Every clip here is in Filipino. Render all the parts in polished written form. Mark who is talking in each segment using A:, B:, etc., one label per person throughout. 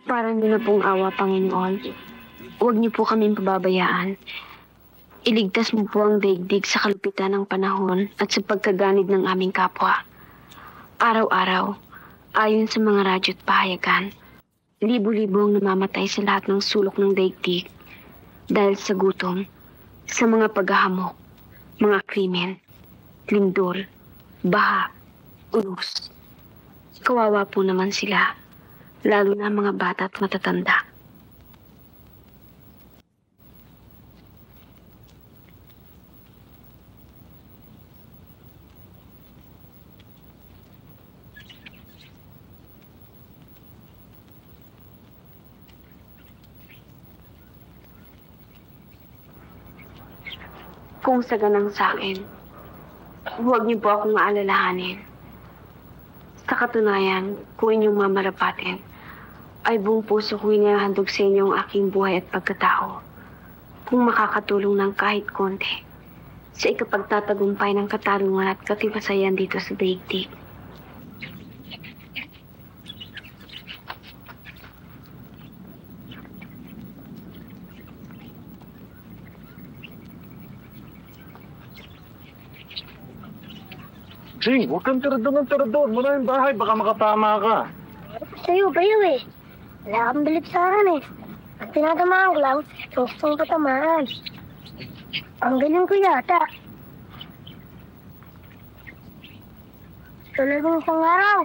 A: Parang niyo na pong awa, Panginoon. Huwag niyo po kaming pababayaan. Iligtas mo po ang daigdig sa kalupitan ng panahon at sa pagkaganid ng aming kapwa. Araw-araw, ayon sa mga radyo't pahayagan, libo-libo ang namamatay sa lahat ng sulok ng daigdig dahil sa gutom, sa mga paghahamok, mga krimen, lindol, baha, unos. Kawawa po naman sila, lalo na mga bata at matatanda. Kung sa ganang sa akin, huwag niyo po akong aalalahanin. Sa katunayan, kung inyong mamarapatin, ay buong puso ko inihahandog sa inyo ang aking buhay at pagkatao. Kung makakatulong ng kahit konti sa ikapagtatagumpay ng katarungan at katiwasayan dito sa daigdig.
B: Sing, huwag kang tirador ng tirador. Maraming bahay, baka makatama ka.
C: Sa'yo, bayaw eh. Wala kang bilip sa akin eh. Ang tinatamaan ko lang, gustong patamaan. Ang galing ko yata. Tulad ng isang araw,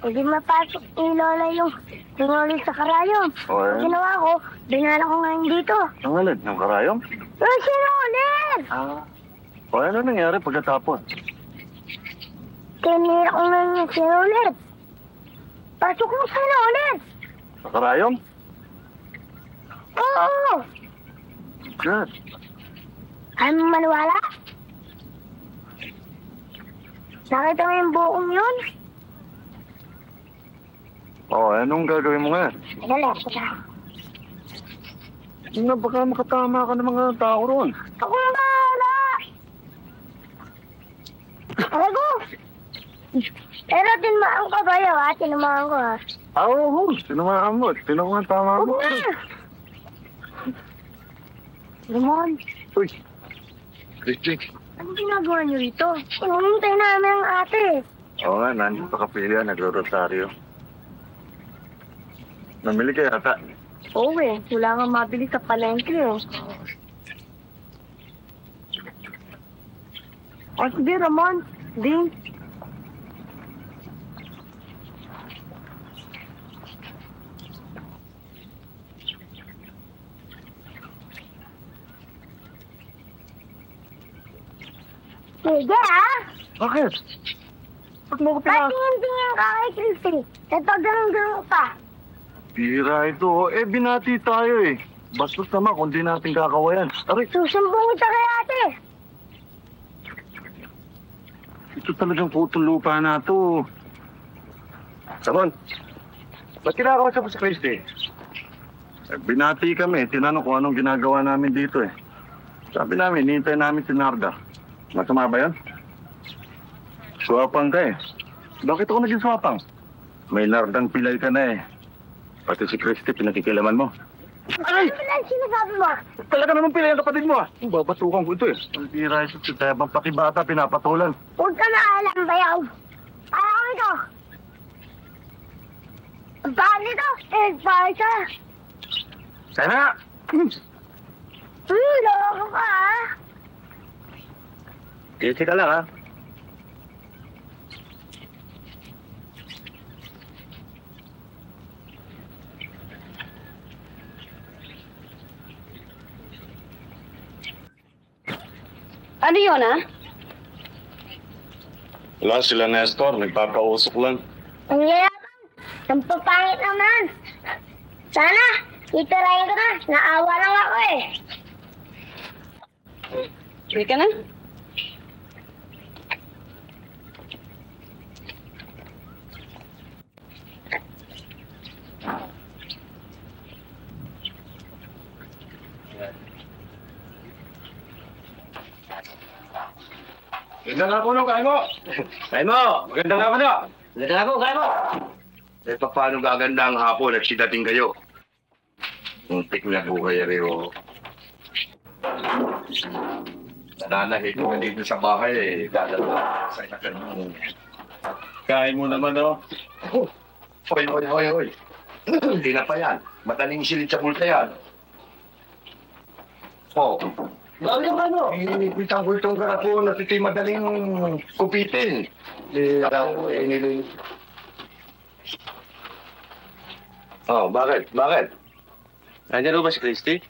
C: hindi mapasok ni Lola yung tingulit sa karayom. Ang ginawa ko, dinala ko ngayon dito.
B: Ang alad ng karayom?
C: Yung sinulit!
B: O ano nangyari pagkatapos?
C: Tinira ko ngayon yung sinulit. Pasok mo sinulit!
B: Sa karayom?
C: Oo!
B: Good.
C: Ayaw mo maniwala? Nakita mo yung buong yun?
B: O, anong gagawin mo nga?
C: Dali, kita.
B: Na baka makatama ka ng mga tao ron.
C: Ako na bahala! Arago! Pero tinamaan ka ba yaw, ha? Tinamaan ko, ha?
B: Oo, tinamaan mo. Tinamaan tama mo.
C: Huwag na! Ramon,
B: Uy, Christy.
C: anong ginagawa niyo rito? Hinihintay namin ang ate.
B: Oo nga, nandito pa kapilya, nagro-rosaryo. Namili ka yata.
C: Oo eh, wala nga mabili sa palengke eh. O sige, Ramon. Ding. Sige ah!
B: Bakit? Ba't mo ko
C: Ba't tingin-tingin ka kay Christy? Ito ganun-ganun pa.
B: Pira ito. Eh, binati tayo eh. Bastos naman kung di natin kakawayan. Aray,
C: Susumbong ito kay ate.
B: ito talagang putong lupa na to. Samon, ba't kinakausap mo si Christy? Eh, binati kami. Tinanong kung anong ginagawa namin dito eh. Sabi namin, hinihintay namin si Narda. Masama ba yan? Swapang ka eh. Bakit ako naging swapang? May Nardang pilay ka na eh. Pati si Christy, pinakikilaman mo. Ay!
C: Ano ba lang sinasabi mo?
B: Talaga naman pilay ang kapatid mo ah. Babatukan ko ito eh. Ang tira ito si Tebang pakibata, pinapatulan.
C: Huwag ka na alam, bayaw. Ayaw ko ito. Ang paan nito? Eh, paan ka.
B: Sana!
C: Loko ka ah.
B: Easy ka lang ha.
A: Ano yun, ha?
B: Wala sila Nestor, nagpapausok lang.
C: Ang yayabang. Ang papangit naman. Sana, itirahin ko na. Naawa lang ako eh.
A: Hindi ka na?
B: Magandang hapon no, kain mo! Kain mo! Magandang hapon no! Magandang hapon, kain mo! Eh, paano gaganda ang hapon at sidating kayo? Muntik na po kayo rin, oh. Nananahit ko dito sa bahay, eh. Dadala sa inakan mo. Kain mo naman, oh. Hoy. Hindi na pa yan. Mataling silit sa bulta yan. Oh. Lalo ka, no? Pitang-bultong ka ako na ito'y madaling kupitin. Oh, bakit? Bakit?
D: Nandiyan ba si Christy?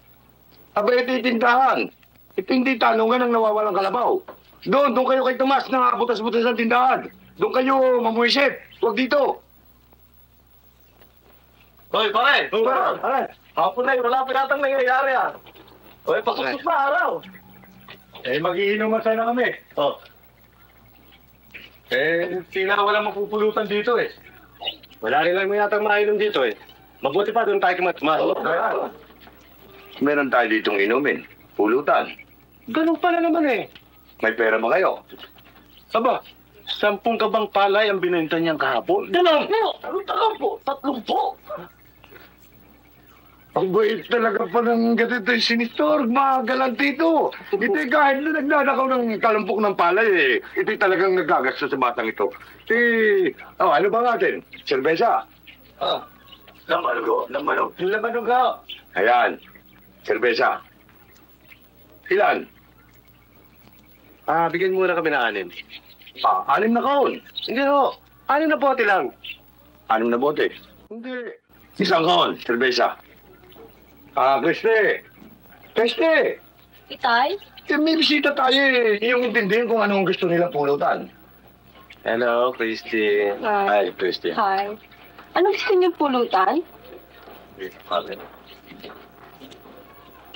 B: Abay, titindahan. Ito hindi tanungan ng nawawalang kalabaw. Doon kayo kay Tomas na butas-butas ng tindahan. Doon kayo mamuisip. Huwag dito.
D: Hoy, pare!
B: Pare!
D: Hapon na, wala pinatang nangyayari ah. Hoy, pakusok na araw.
B: Eh, mag-iinuman sana kami.
D: Oh.
B: Tina walang mapupulutan dito eh.
D: Wala rin lang may yatang mainom dito eh. Mabuti pa doon tayo kumatmas.
B: Meron tayo ditong inumin. Pulutan.
D: Ganun pala naman eh.
B: May pera ba kayo?
D: Aba, 10 kabang palay ang binenta niyang kahapon. 10 po! Ano taga po? 3 po!
B: Ang bait talaga pa ng ganito yung sinistor, magalang dito. Ito'y kahit na nagnanakaw ng kalumpok ng palay eh. Ito'y talagang nagagastos sa batang ito. Ano ba natin? Serbesa?
D: Ah, lamanog. Lamanog ka.
B: Ayan, serbesa. Ilan?
D: Bigyan muna kami ng 6.
B: 6 na kaon.
D: Hindi ho. 6 na bote lang.
B: 6 na bote.
D: Hindi.
B: 1 kaon, serbesa. Christy! Christy!
A: Itay?
B: May bisita tayo eh. Yung intindihin kung anong gusto nilang pulutan.
D: Hello, Christy.
B: Ay, Christy.
A: Hi. Ano gusto niyo pulutan?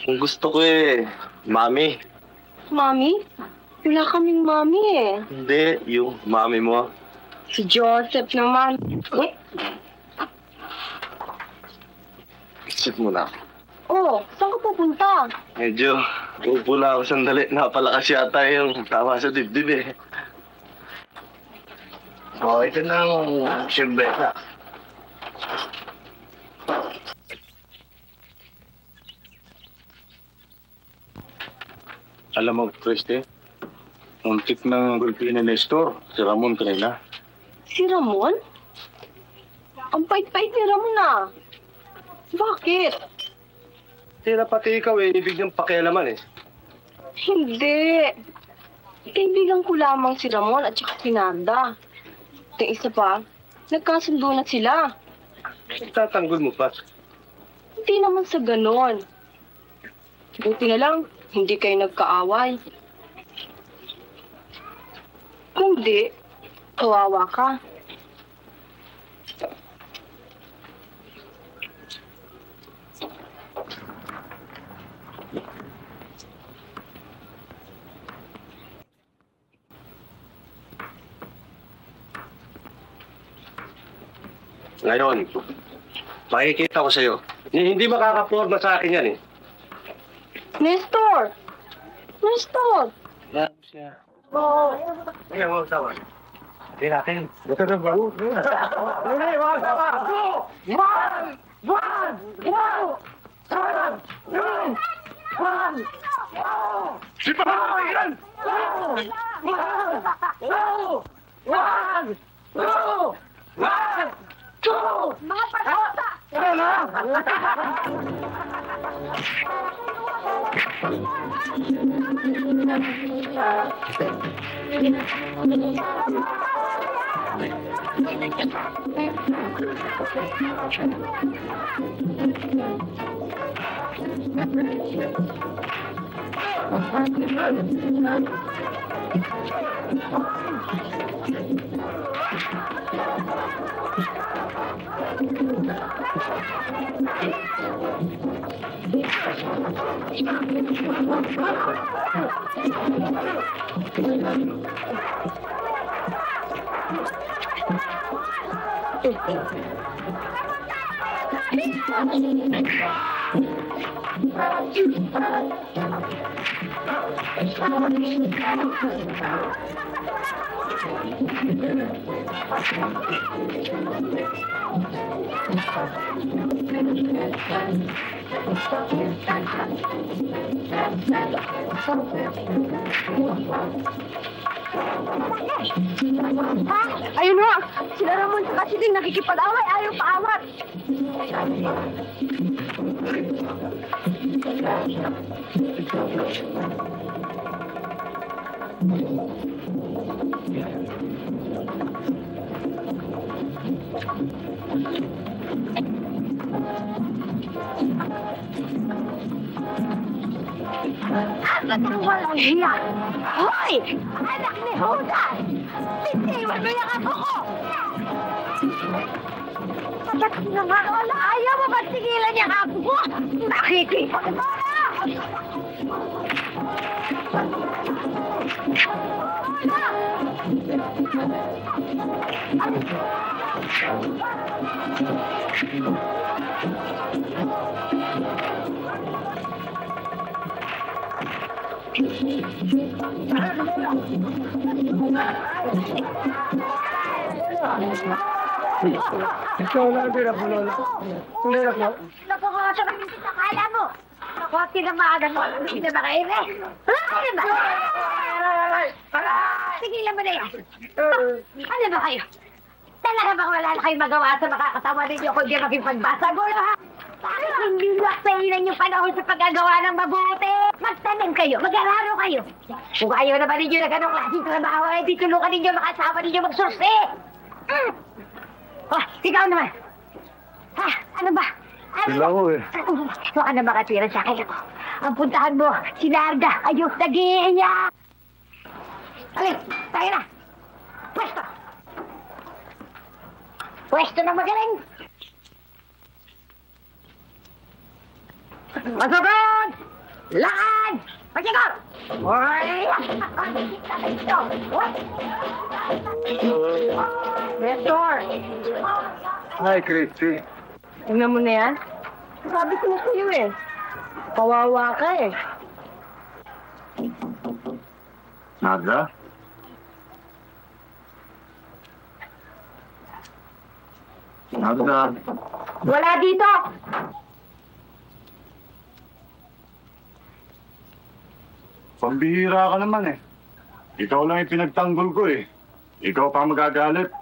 D: Kung gusto ko mami.
A: Mami? Wala kaming mami eh.
D: Hindi, yung mami mo.
A: Si Joseph naman.
D: Isip mo na.
A: Oh, saan ka
C: pupunta?
D: Medyo upula ako sandali. Napalakas yata yung tama sa dibdib eh. Oh, ito na ang simbesa. Alam mo, Christy, muntik ng gulpi ni Nestor, si Ramon kanina.
C: Si Ramon? Ang pait-pait ni Ramon ah. Bakit?
D: Tira pati ikaw eh, ibig niyang pakialaman eh.
C: Hindi. Kaibigan ko lamang si Ramon at saka si Nanda. At yung isa pa, nagkasundo na sila.
D: Tatanggol mo pa.
C: Hindi naman sa ganon. Buti na lang, hindi kayo nagkaaway. Kung di, kawawa ka.
D: Ngayon, makikita ko sa'yo. Hindi makakaporma sa akin yan eh.
C: Nestor! Nestor!
D: Yan siya.
C: Oh.
D: Hindi mo sawa. Hindi natin. Ito na ba? Hindi mo sawa! Si Panginoon!
C: Mga patota! Ayun ho! Sila Ramon sa kasi din nakikipag-away. Ayaw paawat. Anak ng walang hiya! Hoy! Anak ni Judas! Bitiwan mo yung apo ko! Pagkat na nga wala, ayaw mo ba't tigilan yung apo ko? Nakikita ko na!
D: Ikaw lang din ako, Lola. Hindi na po.
C: Nakakasa kami sa kala mo! Ako, tinamagan mo! Hindi na makaire! Ano ba? Tigilan mo na yan! Ano ba kayo? Talaga bang wala na kayong magawa sa makakasama ninyo kung di maging pagbasagulo, ha? Bakit hindi laksayinan yung panahon sa paggagawa ng mabuti? Magtanim kayo, mag-araro kayo. Kung ayaw naman ninyo na ganong klaseng trabaho, ay di tulungan ninyo makasama ninyo magsursi. Oh, ikaw naman. Ha? Ano ba?
B: Sila ko eh.
C: Huwag ka na makatira sa akin ako. Ang puntahan mo, si Narda, ayos na niya. Alin, tayo na. Pwesto. Pwesto na magaling. Masugod! Lakad! Pagsigod! Hoy! Nestor!
B: Hi, Christy.
C: Tingnan mo na yan. Sabi ko na sa'yo eh. Kawawa ka eh.
B: Naga? Naga?
C: Wala dito!
B: Pambihira ka naman eh. Ikaw lang yung pinagtanggol ko eh. Ikaw pa magagalit.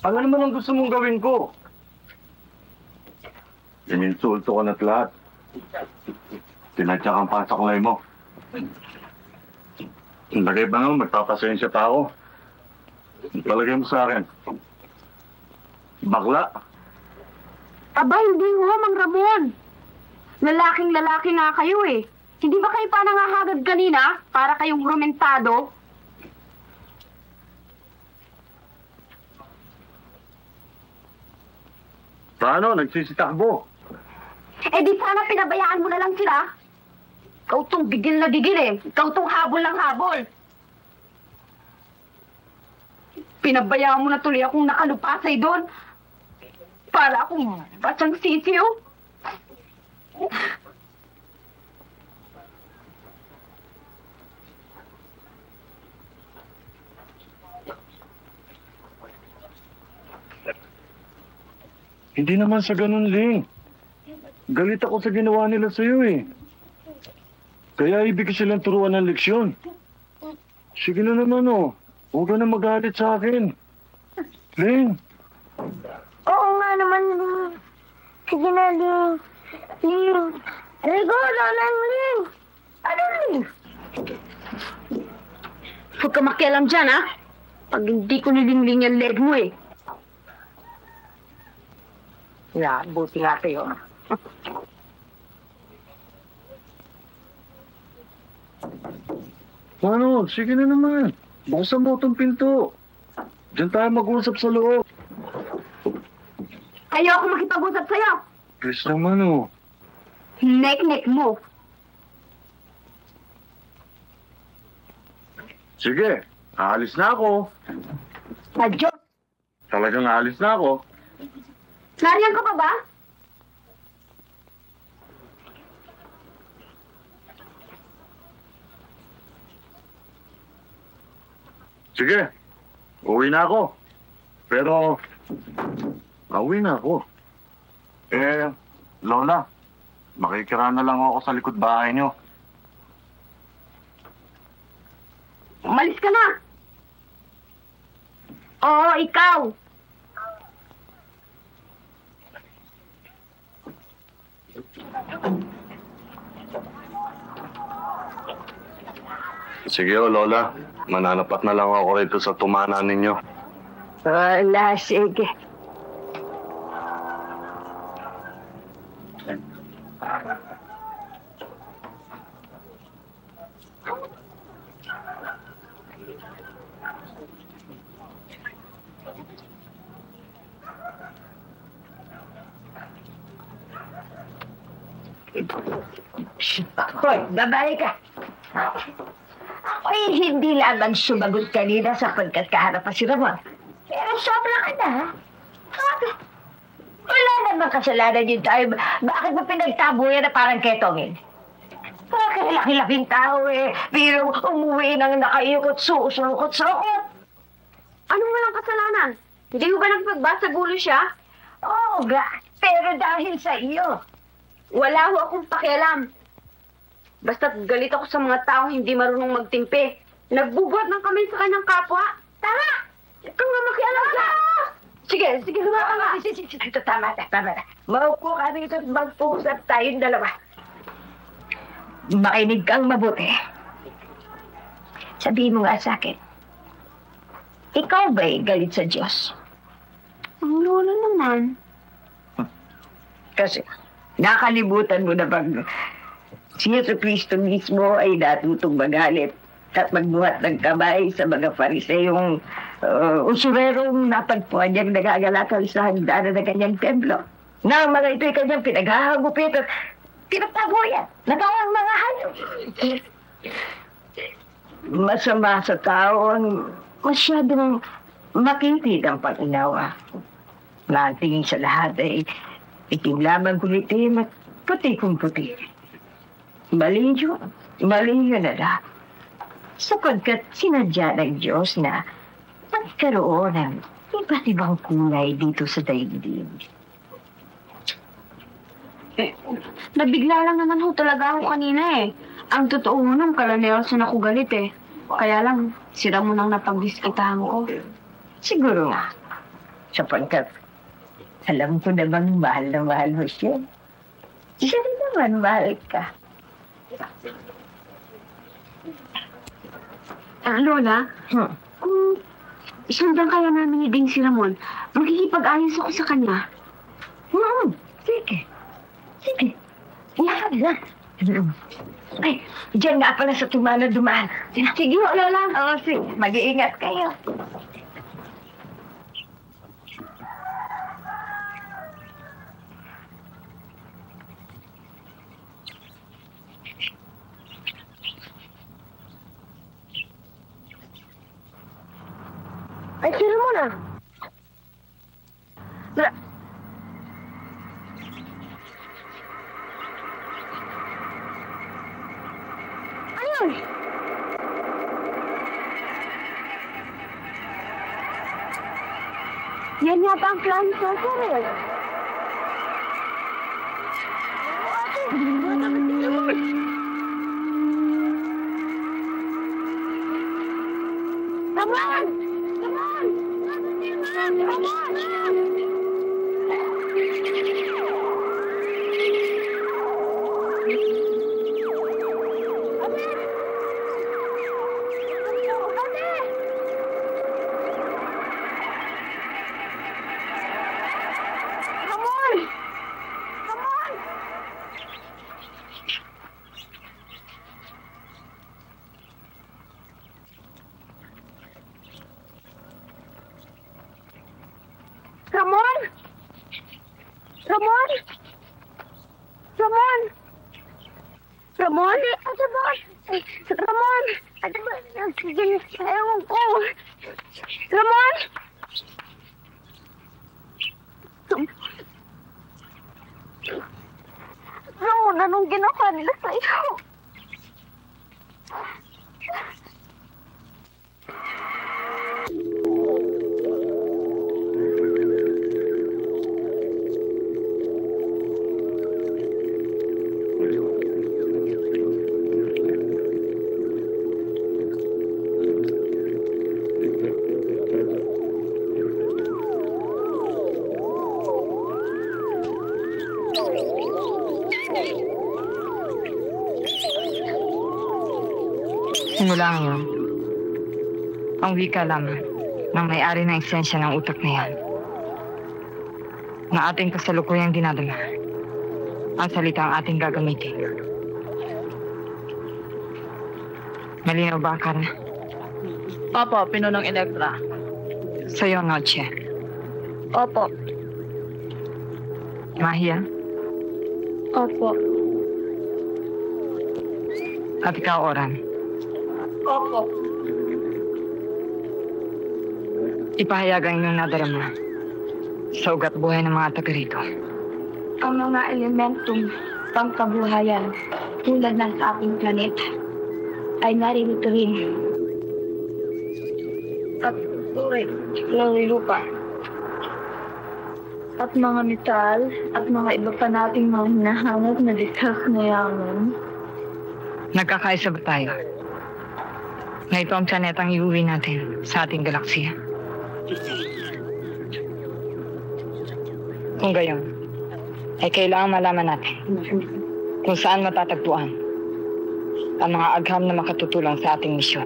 B: Ano naman ang gusto mong gawin ko? Ininsulto ko na't lahat. Tinadyak ang pasaklay mo. Lagay ba nga, magpapasensya pa ako. Palagay mo sa akin. Bakla.
A: Aba, hindi ho, Mang Ramon. Lalaking lalaki nga kayo eh. Hindi ba kayo pa nangahagad kanina para kayong rumentado?
B: Paano? Nagsisitakbo.
A: Eh di sana pinabayaan mo na lang sila. Ikaw tong bigil na bigil eh. Ikaw tong habol ng habol. Pinabayaan mo na tuloy akong nakalupasay doon. Para akong basang sisiyo.
B: Hindi naman sa ganun, Ling. Galit ako sa ginawa nila sa'yo eh. Kaya ibig ko silang turuan ng leksyon. Sige na naman oh. Huwag ka na magalit sa akin. Ling.
C: Oo nga naman, Ling. Sige na, Ling. Ling. Rigo, Lolang Ling. Ano, Ling?
A: Huwag ka makialam dyan, ha? Pag hindi ko nilingling yung leg mo, eh.
C: Yeah, buti nga kayo.
B: Ano? Sige na naman. Buksan mo itong pinto. Diyan tayo mag-usap sa loob.
A: Ayoko makipag-usap sa'yo.
B: Please naman oh.
A: Nek-nek mo.
B: Sige, aalis na ako.
A: Adyo.
B: Talagang aalis na ako.
A: Nariyan ka pa ba?
B: Sige, uwi na ako. Pero, uwi na ako. Lola, makikira na lang ako sa likod bahay niyo.
A: Umalis ka na. Oo, ikaw.
B: Sige Lola. Mananapat na lang ako rito sa tumana ninyo.
C: Wala, sige. Hoy, babae ka. Ako'y hindi lamang sumagot kanina sapagkat kaharap pa si Ramon. Pero sobra ka na, ha? Wala namang kasalanan yun tayo. Bakit mo pinagtabuyan na parang ketongin? Bakit laki-laking tao eh. Pero umuwi nang nakaikot, susukot-sukot.
A: Ano walang kasalanan? Hindi mo ba nagpagbasa gulo siya?
C: Oo nga, pero dahil sa iyo.
A: Wala ho akong pakialam. Basta't galit ako sa mga tao hindi marunong magtimpe. Nagbubuhat ng kamay sa kanyang kapwa.
C: Tama!
A: Ikaw nga makialam ka. Sige, lumayan ka.
C: Ito, tama na. Maupo ka rito at mag-usap tayong dalawa. Makinig kang mabuti. Sabihin mo nga sa akin, ikaw ba'y galit sa Diyos?
A: Ang lola naman.
C: Kasi nakalimutan mo na bang si Yesu Cristo mismo ay natutong magalit at magbuhat ng kamay sa mga fariseyong usurerong napagpuan niyang nagagalakal sa hagdanan ng kanyang templo. Na ang mga ito'y kanyang pinaghahagupit at pinagtabuyan. Nagawang mga hayop. Masama sa tao ang masyadong makitid ang pag-unawa. Na ang tingin sa lahat ay itim lamang kulitim at puti kung puti. Mali yun. Mali yun, anak. Sapagkat sinadya ng Diyos na magkaroon ng iba't ibang kulay dito sa daigdig.
A: Nabigla lang naman ho talaga ako kanina eh. Ang totoo ho nung kala Nelson ako galit eh. Kaya lang, sila mo nang napagdiskitahan ko.
C: Siguro nga. Sapagkat alam ko namang mahal na mahal mo siya. Siya rin naman mahal ka.
A: Lola, kung sundan kaya namin ni Ding si Ramon, magkikipag-ayos ako sa kanya.
C: Sige. Sige. Lahat na. Ay, diyan nga pala sa tumana-dumaan.
A: Sige ho, Lola.
C: Oo, sige. Mag-iingat kayo.
A: Ay, si Ramon ah. Ayun! Yan yata ang flying saucer eh. Ramon! Ramon! Ramon! Ramon! Ramon! Ramon! Ano ba? Ramon! Ano ba? Sige, ewan ko. Ramon! Ramon, anong ginawa nila sa'yo?
E: Simula ngayon, ang wika lamang ng may-ari ng esensya ng utak na yan na ating kasalukuyang dinadama ang salita ang ating gagamitin. Malinaw ba, Karna?
F: Opo, Pinunong Elektra.
E: Sa'yo, Noche.
F: Opo.
E: Mahia?
F: Opo.
E: At ikaw, Oran?
F: Opo.
E: Ipahayag ang inyong nadarama sa ugat buhay ng mga taga rito.
A: Ang mga elementong pangkabuhayan tulad ng sa ating planeta ay naririto rin.
F: At tuloy ng lupa. At mga metal at mga iba pa nating mga hinahanap na likas na yaman.
E: Nagkakaisa ba tayo na ito ang planetang iuwi natin sa ating galaksiya? Kung gayon, ay kailangan malaman natin kung saan matatagpuan ang mga agham na makatutulong sa ating misyon.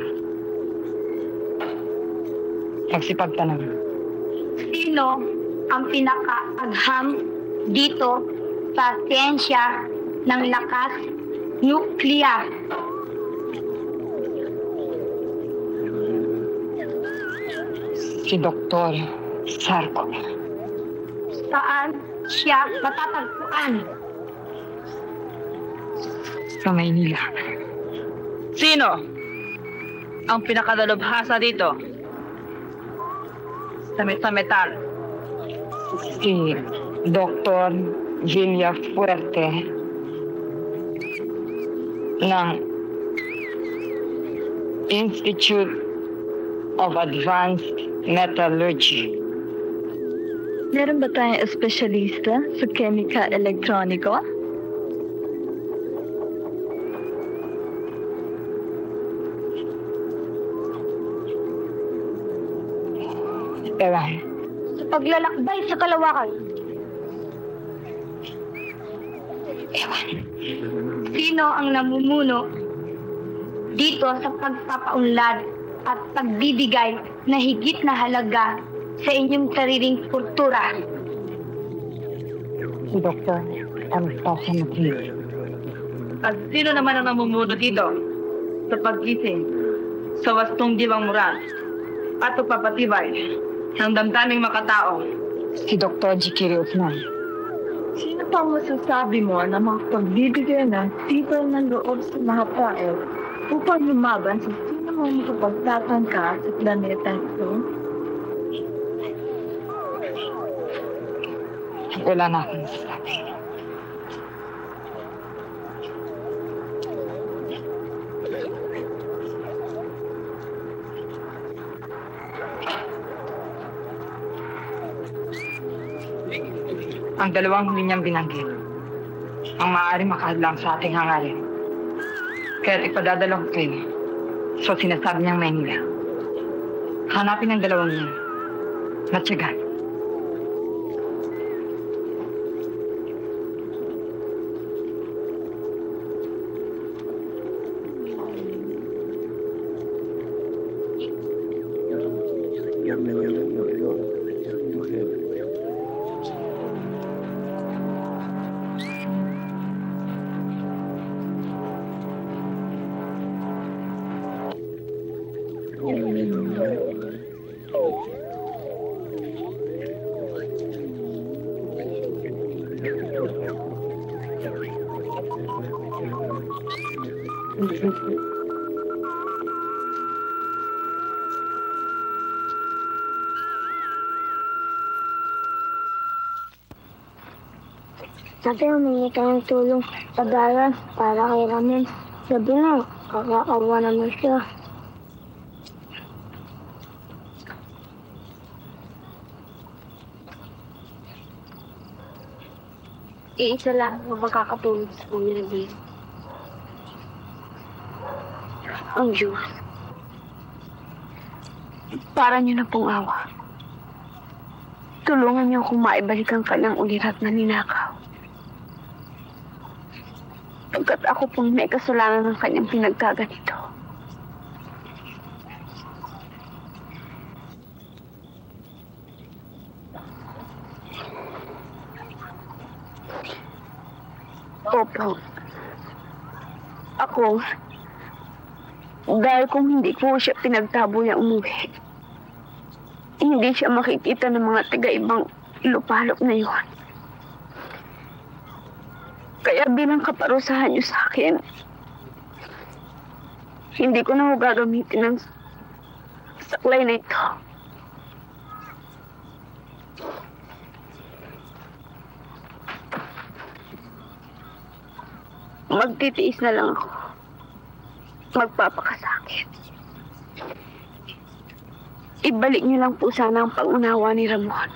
E: Magsipagtanong.
A: Sino ang pinaka-agham dito sa siyensya ng lakas nuklear?
E: Si Dr. Sarko.
A: Saan siya matatagpuan?
E: Sa Maynila.
F: Sino ang pinakadalubhasa dito? Sa metal.
E: Si Dr. Villa Fuerte. ng Institute of Advanced Metallurgy.
F: Meron ba tayong espesyalista sa chemical elektroniko?
E: Ewan.
C: Sa paglalakbay sa kalawakan. Sino ang namumuno dito sa pagpapaunlad at pagbibigay na higit na halaga sa inyong sariling kultura?
E: Si Dr. Anastasia McLean.
G: At sino naman ang namumuno dito sa paggising sa wastong diwang moral at pagpapatibay ng damdaming makatao?
E: Si Dr. G. Kiri Usman.
F: Sino pa masasabi mo na makapagbibigay ng tibay ng loob sa mga tao upang lumaban sa sino mo makapagtatangka sa planeta ito?
E: Wala na akong masasabi. Ang dalawang huli niyang binanggit ang maaaring makahadlang sa ating hangarin. Kaya ipadadala ko kayo sa sinasabi niyang Maynila. Hanapin ang dalawang niyan. Matyagan.
C: Sabi humingi ka ng tulong sa dalan para kay Ramon. Sabi na, kakakawa naman siya. Iisa lang ang makakatulong sa kanya din. Ang Diyos.
A: Para niyo na pong awa. Tulungan niyo akong maibalik ang kanyang ulirat na ninakaw. Pagkat ako pong may kasalanan ng kanyang pinagkaganito. Opo. Ako, dahil kung hindi ko siya pinagtabo niya umuwi, hindi siya makikita ng mga taga-ibang lupalop na yun. Kaya bilang kaparusahan niyo sa akin, hindi ko na ho gagamitin ng saklay na ito. Magtitiis na lang ako. Magpapakasakit. Ibalik niyo lang po sana ang pangunawa ni Ramon.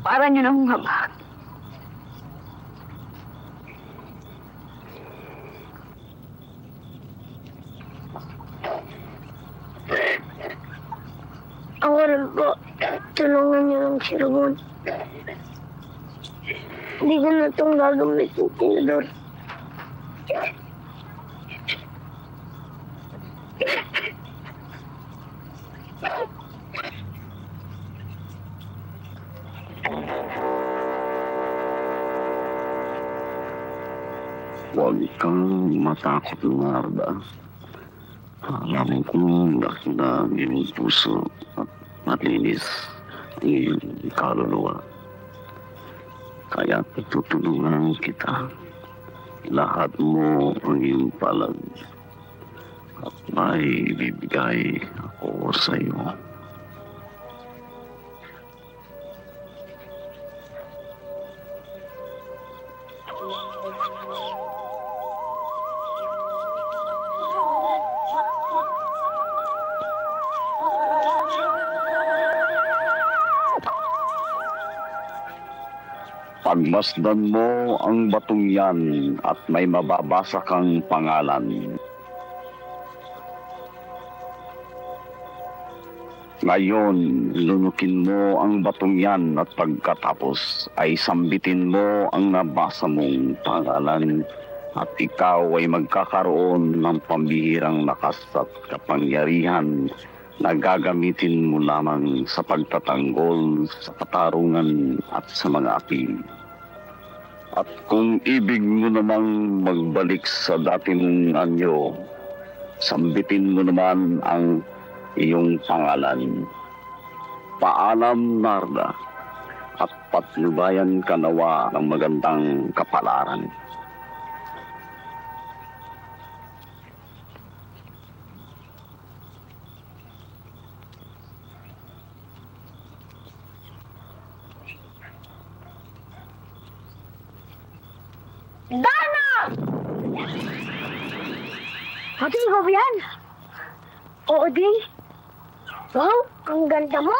A: Para niyo na humabag.
C: Ako rin po, tulungan niyo lang si Ramon. Hindi ko na itong gagamitin, Tinador.
B: Huwag kang matakot, Narda. Alam kong nakita ang iyong puso at malinis ang iyong kaluluwa. Kaya tutulungan kita. Lahat mo ang iyong palad at may ibibigay ako sa iyo.
H: Pagmasdan mo ang batong yan at may mababasa kang pangalan. Ngayon, lunukin mo ang batong yan at pagkatapos ay sambitin mo ang nabasa mong pangalan at ikaw ay magkakaroon ng pambihirang lakas at kapangyarihan na gagamitin mo lamang sa pagtatanggol sa katarungan at sa mga api. At kung ibig mo namang magbalik sa dati mong anyo, sambitin mo naman ang iyong pangalan. Paalam, Narda, at patnubayan ka nawa ng magandang kapalaran.
C: Dana! Ate, ikaw ba yan? Oo, Ding. Wow, ang ganda mo.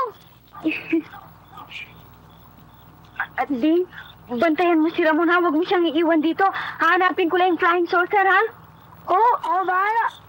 A: At Ding, bantayan mo si Ramon ha. Huwag mo siyang iiwan dito. Hahanapin ko lang yung flying saucer ha.
C: Oo, bahala.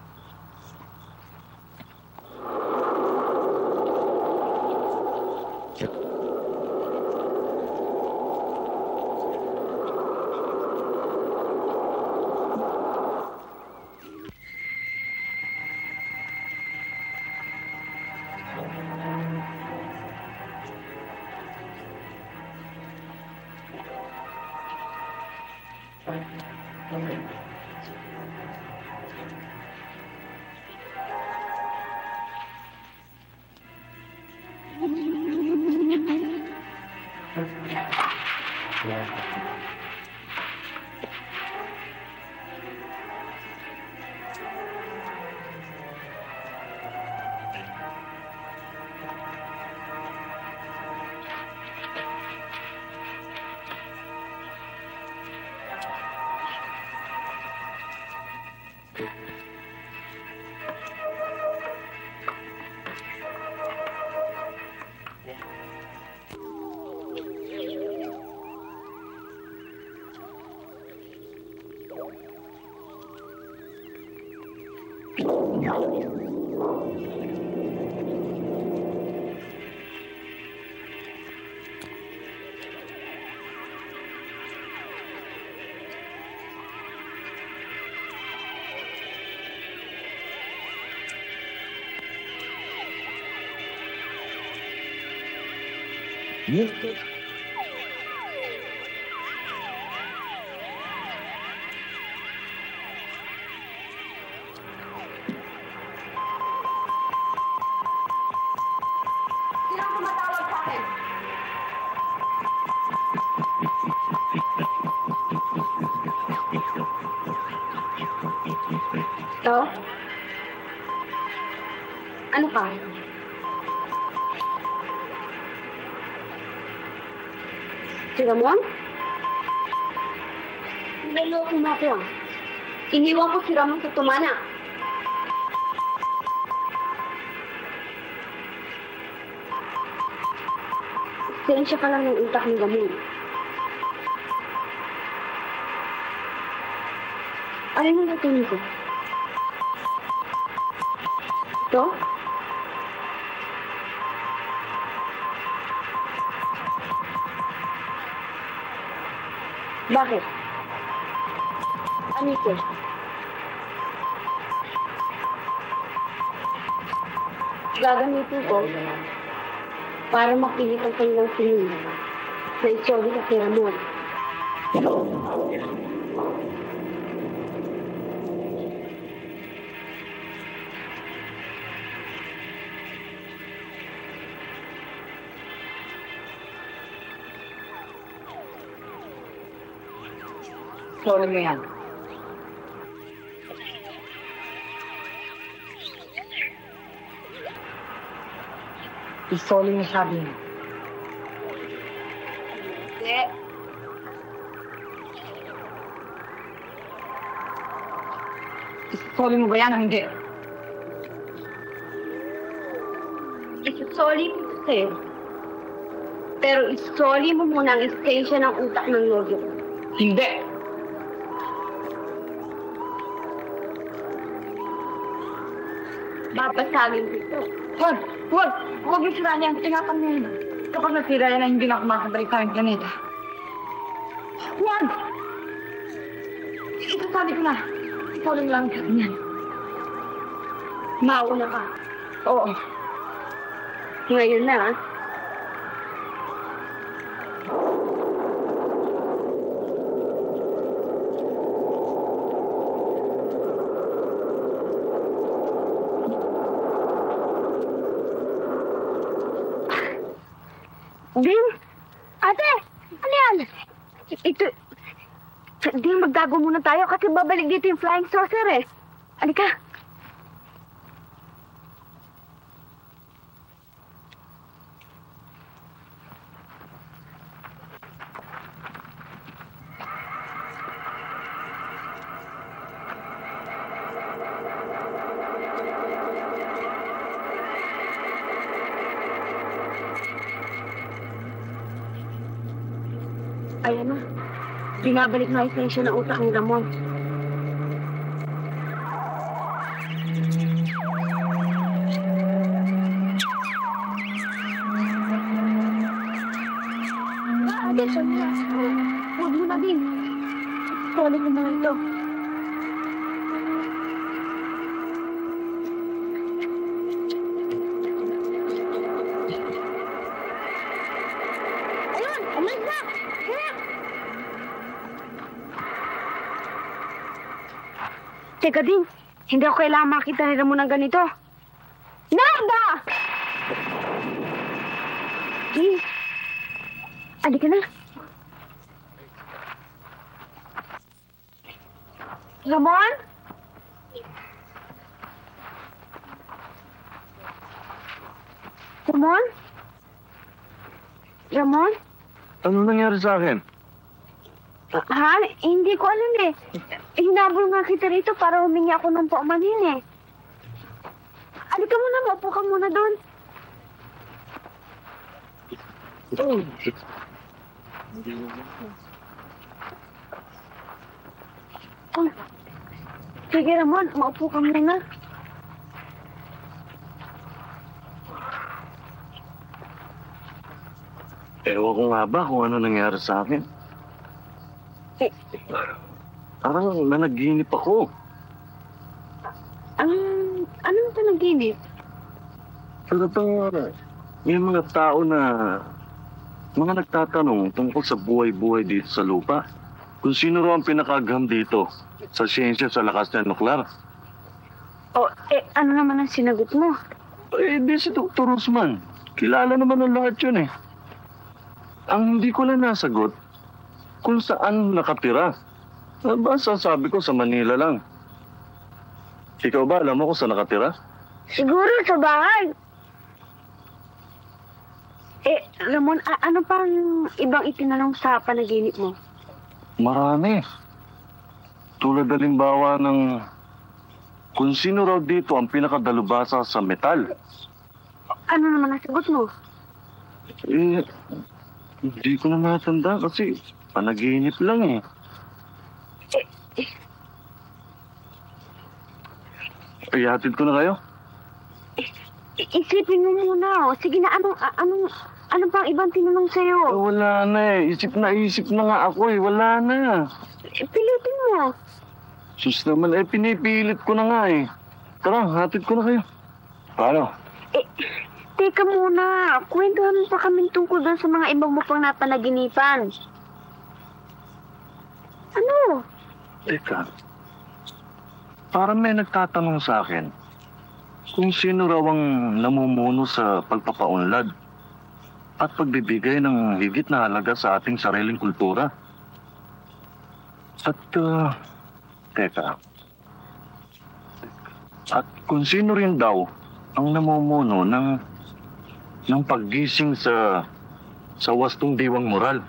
C: Sino ang tumatawag sa akin?
A: Ito? Ano ka? Si Ramon? Naloko mo ako ah. Iniwan ko si Ramon sa tumana. Sensya ka lang ng utak ni Ramon. Alin ang natuloy ko? Ito? Bakit? Ano ito? Gagamitin ko para makilit ang kanilang sinin na isyogi sa kay Ramon.
E: Sorry mo yan. Isoli mo sabi mo.
A: Hindi.
E: Isoli mo ba yan o hindi?
A: Isusoli ko sa'yo Pero isoli mo muna ang extension ng utak ng lobyo ko.
E: Hindi.
A: Babasagin ko ito.
E: Huwag! Huwag! Huwag yung siraan yan. Ingatan mo yun. Kapag nasira yan, hindi na ako makakabalik sa aming planeta. Huwag! Ito sabi ko na. Falling lang sa yan.
A: Mauna ka.
E: Oo.
A: Ngayon na, ah. Ding! Ate! Ano yan? Ito... Ding, magdago muna tayo kasi babalik dito yung flying saucer eh. Halika. Ayan na. Binabalik na extension ng utak ni Ramon. Ate, huwag mo na din. Solid na ito. Ayun! Umalis na! Kaya! Teka din, hindi ako kailangan makita ni Ramon ng ganito. Narda! Di, adi ka na. Ramon? Ramon? Ramon?
B: Ano nangyari sa akin?
A: Ha? Hindi ko alam eh. Hinabol nga kita rito para humingi ako ng paumanhin eh. Alika muna, maupo ka muna doon. Oh. Sige Ramon, maupo ka muna.
B: Ewan ko nga ba kung ano nangyari sa akin. Parang nanaginip ako.
A: Anong panaginip?
B: Talagang may mga tao na mga nagtatanong tungkol sa buhay-buhay dito sa lupa. Kung sino raw ang pinakagam dito sa siyensya sa lakas ng nuklear.
A: Ano naman ang sinagot mo?
B: Di si Dr. Usman. Kilala naman ng lahat yun eh. Ang hindi ko lang nasagot, kung saan nakatira. Basta sabi ko sa Manila lang. Ikaw ba alam mo kung saan nakatira?
A: Siguro sa bahay. Ramon, ano pang ibang itinanong sa panaginip mo?
B: Marami. Tulad halimbawa ng kung sino raw dito ang pinakadalubasa sa metal.
A: Ano naman ang sagot mo?
B: Hindi ko na matanda kasi panaginip lang eh. Ihatid ko na kayo?
A: Isipin mo muna, oh. Sige na, anong pang ibang tinanong sa'yo?
B: Wala na eh. Isip na nga ako eh. Wala na.
A: Pilitin mo.
B: Sus naman eh, pinipilit ko na nga eh. Tara, hatid ko na kayo. Paano?
A: Teka muna. Kwentuhan mo pa kami tungkol doon sa mga ibang mo pang napanaginipan. Ano?
B: Teka. Parang may nagtatanong sa akin kung sino raw ang namumuno sa pagpapaunlad at pagbibigay ng higit na halaga sa ating sariling kultura. At, teka. At kung sino rin daw ang namumuno ng paggising sa wastong diwang moral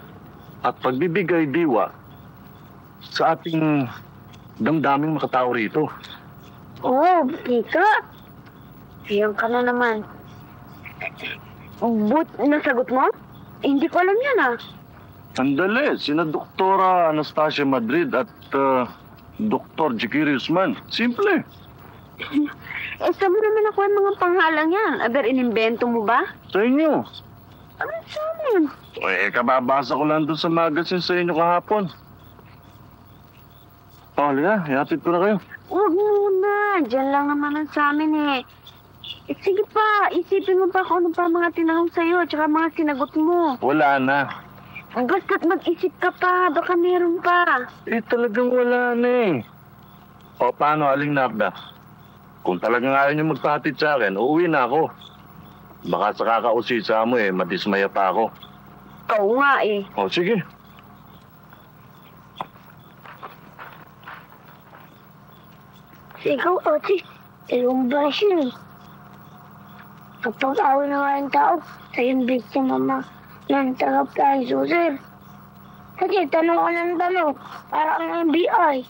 B: at pagbibigay diwa sa ating damdaming makatao rito.
A: Oh, Kika. Ayan ka na naman. Nasagot mo? Hindi ko alam yan
B: Andali, sina Doktora Anastasia Madrid at Dr. Jikiri Usman. Simple.
A: Saan mo naman ako ang mga pangalang yan? Aber, inimbento mo ba?
B: Sa inyo.
A: Ano sa amin?
B: Kababasa ko lang doon sa magazine sa inyo kahapon. Halika, ihatid ko na kayo.
A: Huwag muna. Diyan lang naman ang sa amin sige pa, isipin mo pa kung ano pa mga tinanong sa'yo at saka mga sinagot mo.
B: Wala na.
A: Basta't mag-isip ka pa, baka meron pa.
B: Talagang wala na O, paano, Aling Narda? Kung talagang ayaw niyo magpahatid sa akin, uuwi na ako. Baka sa kakausisa mo madismaya pa ako.
A: Oo nga
B: O, sige.
C: Ikaw, Otis, ilong basyo. Kapag awin na nga ng tao, sa'yong biktima ng tagaptahan, Suser. Kasi tanong ka ng tanong, para ang NBI.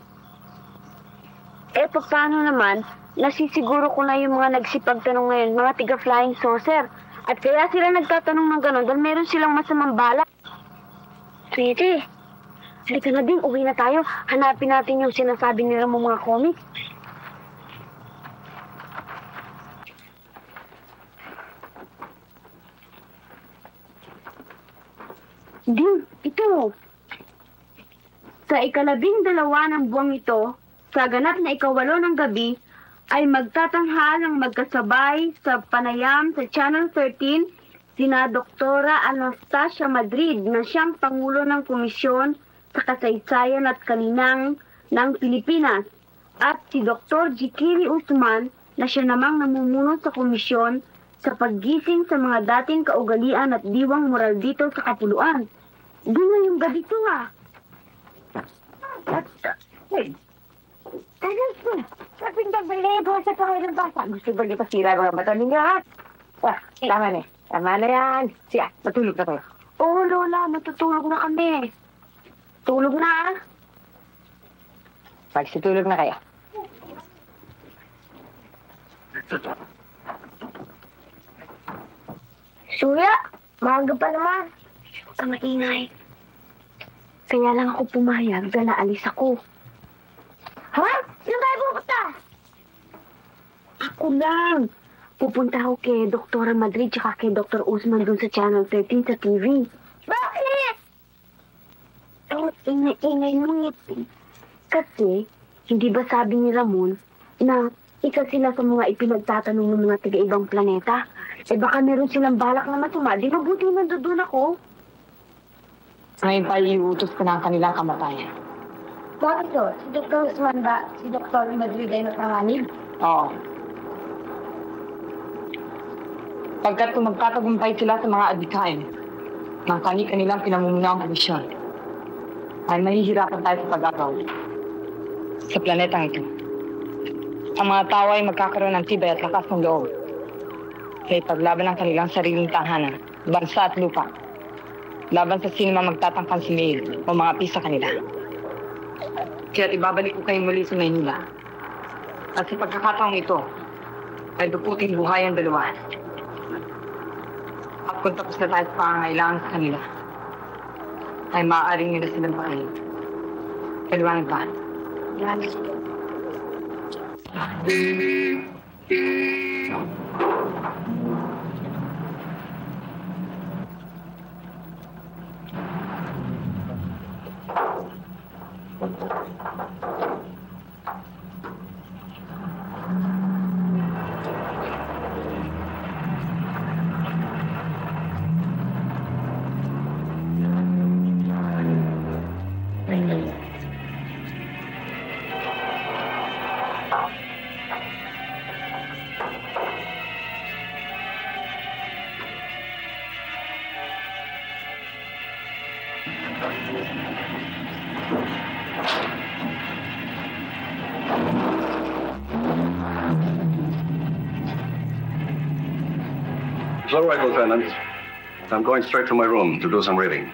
A: Paano naman? Nasisiguro ko na yung mga nagsipagtanong ngayon, mga tiga-flying saucer. At kaya sila nagtatanong ng gano'n dahil meron silang masamang balak.
C: Pwede.
A: Halika na din, uwi na tayo. Hanapin natin yung sinasabi nila mga comics. Din, ito. Sa ika-12 ng buwang ito, sa ganap na ika-8 ng gabi, ay magtatanghal ng magkasabay sa panayam sa Channel 13 sina Doktora Anastasia Madrid na siyang Pangulo ng Komisyon sa Kasaysayan at Kalinang ng Pilipinas at si Dr. Jikiri Usman na siya namang namumuno sa komisyon sa paggising sa mga dating kaugalian at diwang moral dito sa Kapuluan. Di ngayong gabi to
C: Tagal po. Kaping nagbalibo sa pangalan basa. Gusto ba di pasira mga mata ninyo, ha? Tama na. Tama na yan. Siya, matulog na kayo.
A: Oo, Lola, matutulog na kami. Tulog na,
C: Magsitulog na kayo. Suya, maaga pa naman.
A: Huwag ka maingay. Kaya lang ako pumayag dahil naalis ako.
C: Ha? Sino tayo pupunta?
A: Ako lang. Pupunta ako kay Doktora Madrid tsaka kay Dr. Usman dun sa Channel 13 sa TV.
C: Bakit?
A: Oh, ingay mo Kasi, hindi ba sabi ni Ramon na isa sila sa mga ipinagtatanong ng mga taga-ibang planeta? Baka meron silang balak na masama. Di mabuti nandoon ako.
E: Ngayon pa iutos ko na ang kanilang kamatayan.
C: Bakit to? Si Dr. Usman ba? Si Dr. Madrid ay nakanganib?
E: Oo. Pagkat kung magtatagumpay sila sa mga adikain ng kanilang pinamumuno komisyon, ay mahihirapan tayo sa pag-agaw sa planetang ito. Ang mga tao ay magkakaroon ng tibay at lakas ng loob sa ipaglaban ng kanilang sariling tahanan, bansa at lupa, laban sa sino man magtatangkang sumil o mga pisa kanila. Kaya't ibabalik ko kayo muli sa Maynila. At sa pagkakataong ito, ay duputin buhay ang dalawa. At kung tapos na tayo sa pangangailangan sa kanila, ay maaaring nila silang pakain. Kaliwanag ba?
C: Yan.
I: It's all right, Lieutenant. I'm going straight to my room to do some reading.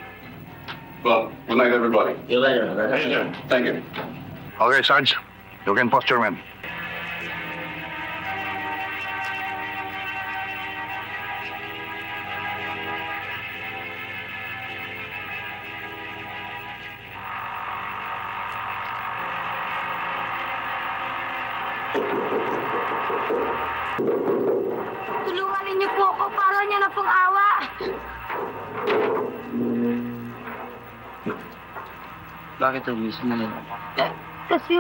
I: Well, good night, everybody.
D: You later.
I: Thank you.
B: Okay, Sarge. You can post your men.
C: Tulungan ninyo po ako para niya na pong awa.
D: Bakit ang miss mo na?
C: Kasi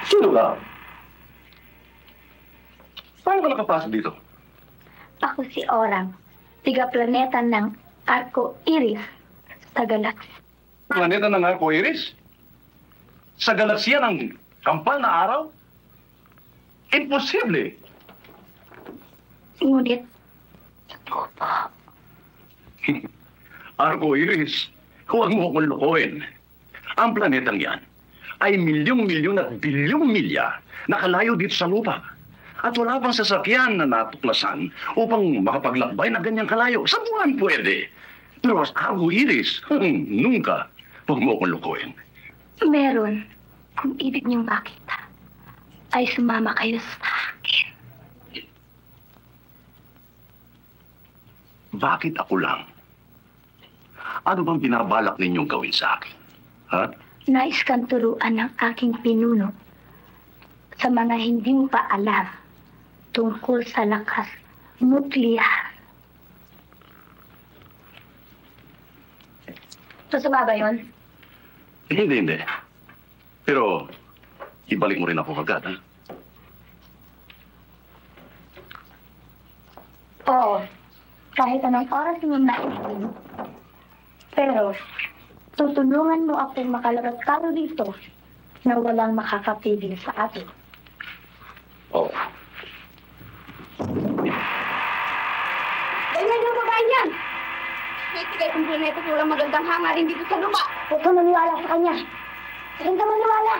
I: Sino ka? Paano ka nakapasok dito?
C: ako si Orang, tiga planeta ng Arco Iris sa galaxy.
I: Planeta ng Arco-Iris? Sa galaksiya ng kampal na araw? Imposible!
C: Ngunit,
I: Arco-Iris, huwag mo akong lukuhin. Ang planetang yan ay milyong-milyon at bilyong milya nakalayo dito sa lupa. At wala pang sasakyan na natuklasan upang makapaglakbay na ganyang kalayo. Sa buwan pwede. Pero sa Arco-Iris, nunca. Huwag mo akong lukuhin.
C: meron, kung ibig niyong makita, ay sumama kayo sa akin.
I: Bakit ako lang? Ano bang binabalak ninyong gawin sa akin? Ha?
C: Nais kang turuan ng aking pinuno sa mga hindi mo pa alam tungkol sa lakas nukleyar. Masama ba yun?
I: Hindi. Pero, ibalik mo rin ako agad, ha?
C: Oo. Kahit anong oras mo naisin. Pero, tutulungan mo akong makalabas karo dito na walang makakapigil sa atin.
I: Oo.
C: Ganyan yung babae niyan! May tigay kong planeta at walang magandang hangarin dito sa lupa. Huwag kang maniwala sa kanya. Huwag kang maniwala.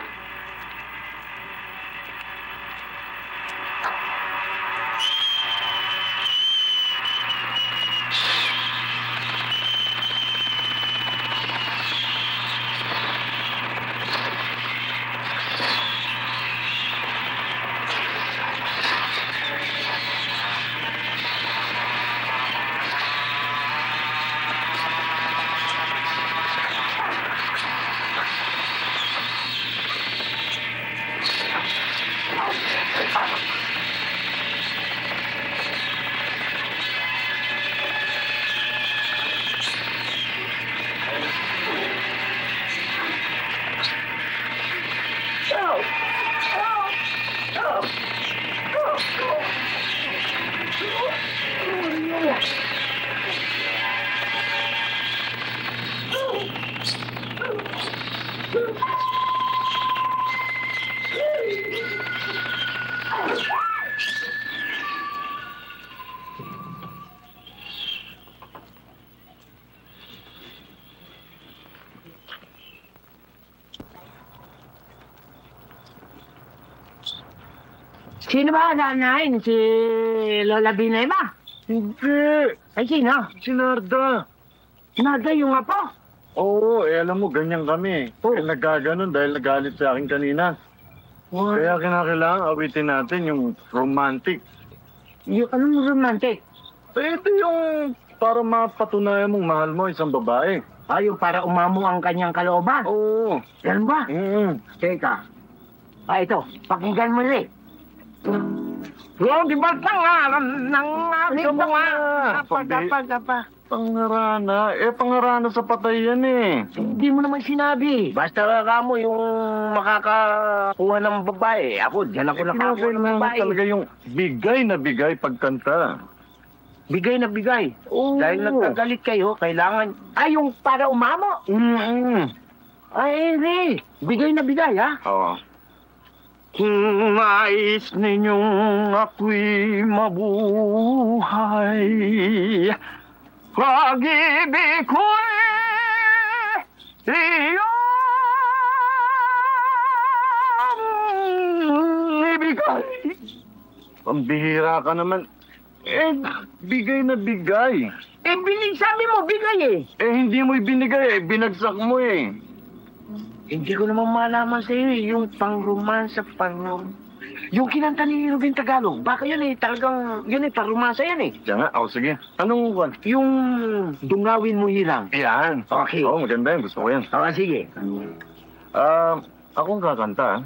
C: Sino ba nanahin? Si Lola Binay ba?
B: Hindi.
C: Ay, sino?
B: Si Narda.
C: Narda yung apo.
B: Oo, alam mo, ganyan kami. Eh, nagkaganon dahil nagalit sa akin kanina. Kaya kinakailangan awitin natin yung romantic.
C: Yung anong romantic?
B: Ito yung para mapatunayan mong mahal mo isang babae.
C: Yung para umamo ang kanyang kalooban.
B: Oo.
C: Yan ba?
B: Teka.
C: Ito. Pakinggan mo rin. Di ba pangalan ng aking mga
B: Pangarana. Pangarana sa patay yan eh.
C: Hindi mo naman sinabi. Basta ka mo yung makakakuha ng babae. Ako, dyan ako nakakuha ng babae.
B: Talaga yung bigay pagkanta.
C: Bigay na bigay.
B: Oo.
C: Dahil nagkagalit kayo, kailangan... yung para umamo. Ay, hindi. Bigay na bigay, ha?
B: Oo.
C: Kung nais ninyong ako'y mabuhay, pag-ibig ko'y iyong ibigay.
B: Pambihira ka naman. Bigay na bigay.
C: Sabi mo, bigay
B: Hindi mo ibinigay binagsak mo
C: Hindi ko naman malaman sa iyo yung pang-romansa, yung kinanta ni Ruben Tagalog. Baka yun talagang, yun pang-romansa yan
B: Diyan nga, sige. Anong one?
C: Yung dungawin mo hilang.
B: Yan.
C: Okay.
B: Oo, maganda yan. Gusto ko yan.
C: Sige.
B: Akong kakanta.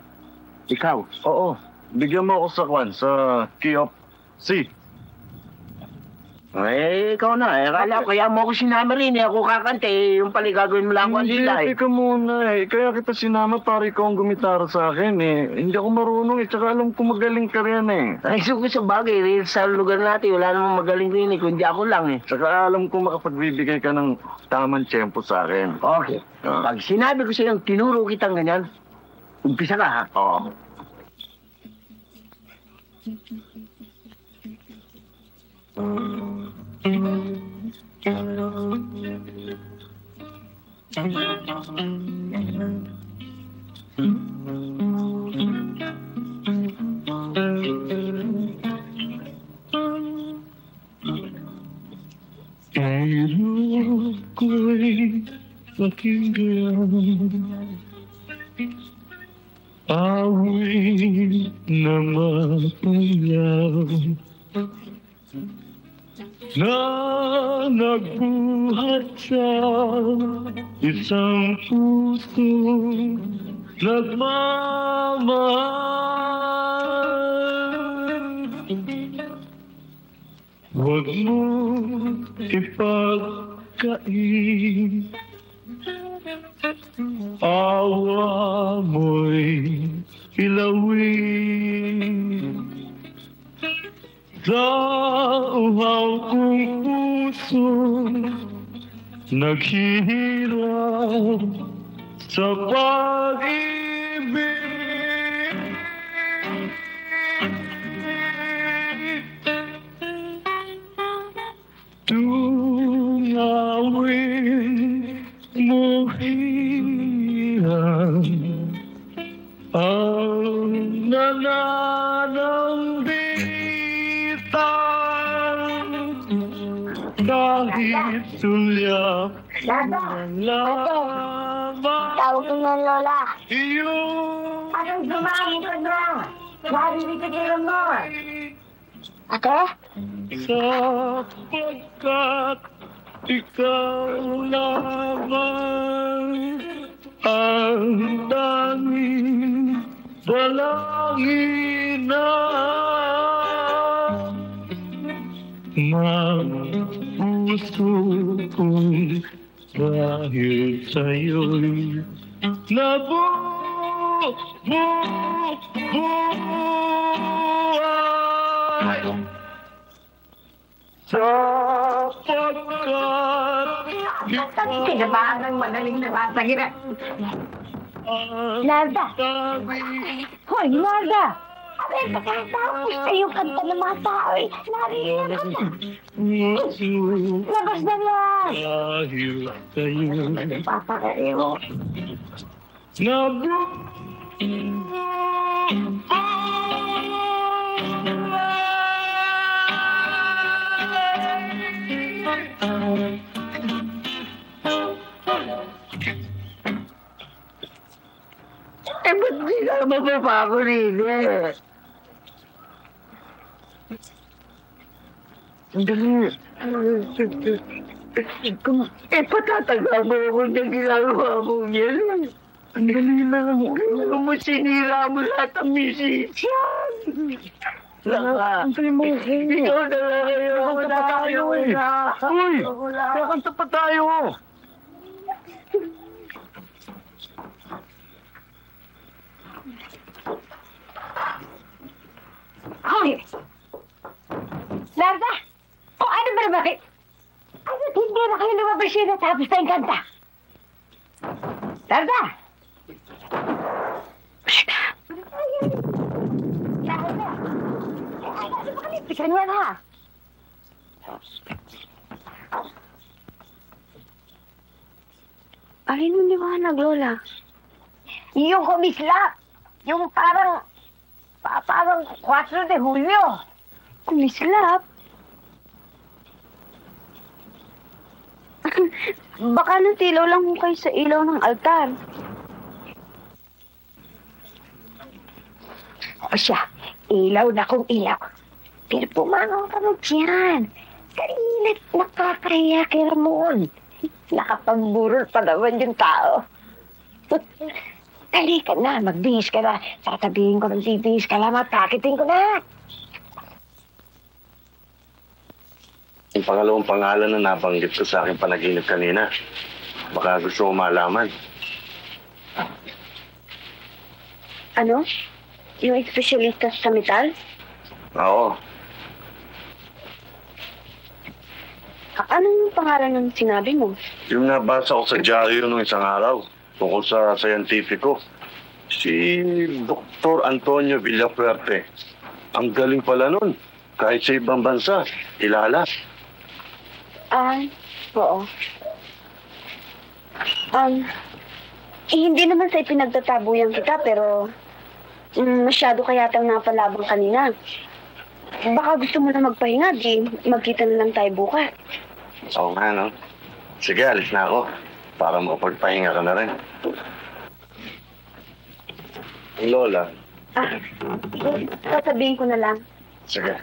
C: Ikaw?
B: Oo. Bigyan mo ako sa sa key of C.
C: Ikaw na. Kala ko, kaya mo ako sinama rin. Ako kakante. Yung pala gagawin mo lang ako
B: Hindi, teka muna Kaya kita sinama para ikaw ang gumitara sa akin Hindi ako marunong Tsaka alam ko magaling ka rin
C: Ay, so sa bagay. Sa lugar natin, wala namang magaling rin kundi ako lang
B: Tsaka alam ko makapagbibigay ka ng tamang tiyempo sa akin.
C: Okay. Pag sinabi ko sa'yo, tinuro kitang ganyan, umpisa ka ha?
B: Oo.
D: Awit na mapayaw na nagbuhat sa isang puso nagmamahal. Huwag mo ipagkain, awa mo'y ilawin sa uhaw kong puso, naghihirap sa pag-ibig. Tungawin mo hiyang ang nananambitan kahit sulya ng laban.
C: Tawag ko ng lola.
D: Iyong
C: Anong sumangin ko na? Narinig mo. Ate?
D: sapagkat ikaw lamang ang daming dalangin na puso ko'y dahil sa'yo'y nabubuhay sapagkat
C: Kinabahan ng madaling nabasagira. Narda! Hoy, Narda! Abay, pagkatapos kayo kanta ng mga tao eh. Narinig ko na. Labas na lang!
D: dahil sa'yo
C: Papakain mo. Eh, ba't sinama mo pa ako rin eh? Dali. Eh, patatagal mo ako na ginagawa mo yan. Ang dali lang. Ano mo sinira mo lahat ang musician? Laka.
B: Ang dali mo.
C: Ikaw na lang kayo.
B: Kakanta pa tayo eh. Uy! Kakanta pa tayo.
C: Hoy! Larga! O ano ba na bakit? Ano hindi na kayo lumabas yun natapos na yung kanta? Larga! Larga! Ano ba kalitikan yan ha?
A: Alin mo liwanag, Lola?
C: Yung kumislap! Yung parang 4 de Julio!
A: Kumislap? Baka natilaw lang ho kayo sa ilaw ng altar.
C: O siya, ilaw na kung ilaw. Pero pumangaw ka mo dyan. Kainit nakakahiya kay Ramon. Nakapamburol pa naman yung tao. Dali ka na, magbihis ka na. Tatabihin ko ng bibihis ka lang, matakitin ko na.
B: Yung pangalawang pangalan na nabanggit ko sa aking panaginip kanina. Baka gusto mo malaman.
A: Ano? Yung espesyalista sa metal?
B: Oo.
A: Anong pangalan ng sinabi mo?
B: Yung nabasa ko sa dyaryo nung isang araw tungkol sa scientifico. Si Dr. Antonio Villafuerte. Ang galing pala nun. Kahit sa ibang bansa, kilala.
A: Oo. Hindi naman sa ipinagtatabuyan kita, pero masyado ka yatang napalabang kanina. Baka gusto mo na magpahinga, di magkita na lang tayo bukas.
B: Oo nga, no? Sige, alis na ako. Para makapagpahinga ka na rin. Ang Lola.
A: Sasabihin ko na lang.
B: Sige.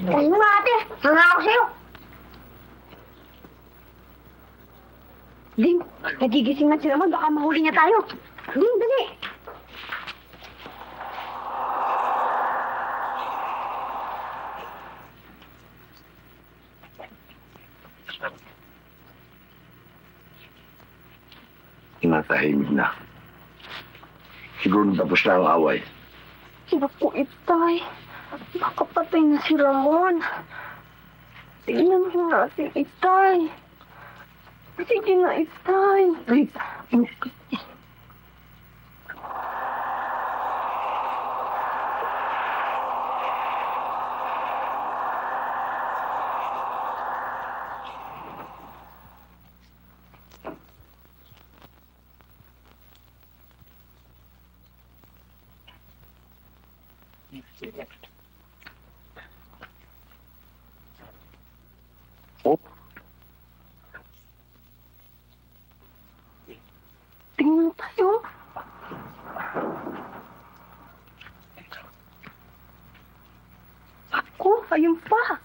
C: Dali mo ate, hanga ako sa'yo.
A: Ding, nagigising na si Ramon, baka mahuli niya tayo. Ding, dali.
B: Natahimik na.
I: siguro tapos na ang away.
F: Naku, Itay. Nakapatay na si Ramon. Tingnan mo natin, Itay. Sige na, Itay. Tingnan tayo. Ako, ayun pa.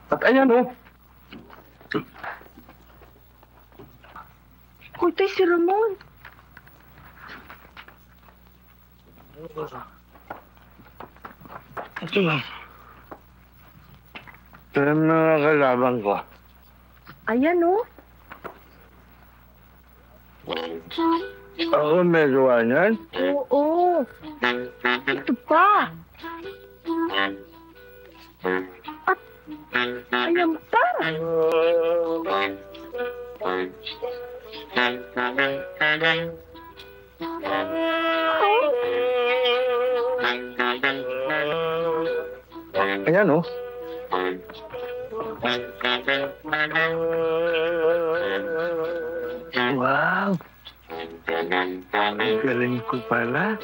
I: At ayan oh.
F: Hoy, tayo si Ramon.
B: Ito lang. Alam na nga kalaban ko.
F: Ayan, oh.
B: Ako may gawa niyan.
F: Oo. Ito pa. At ayan pa.
B: Ayan oh. Wow. Ang galing ko pala.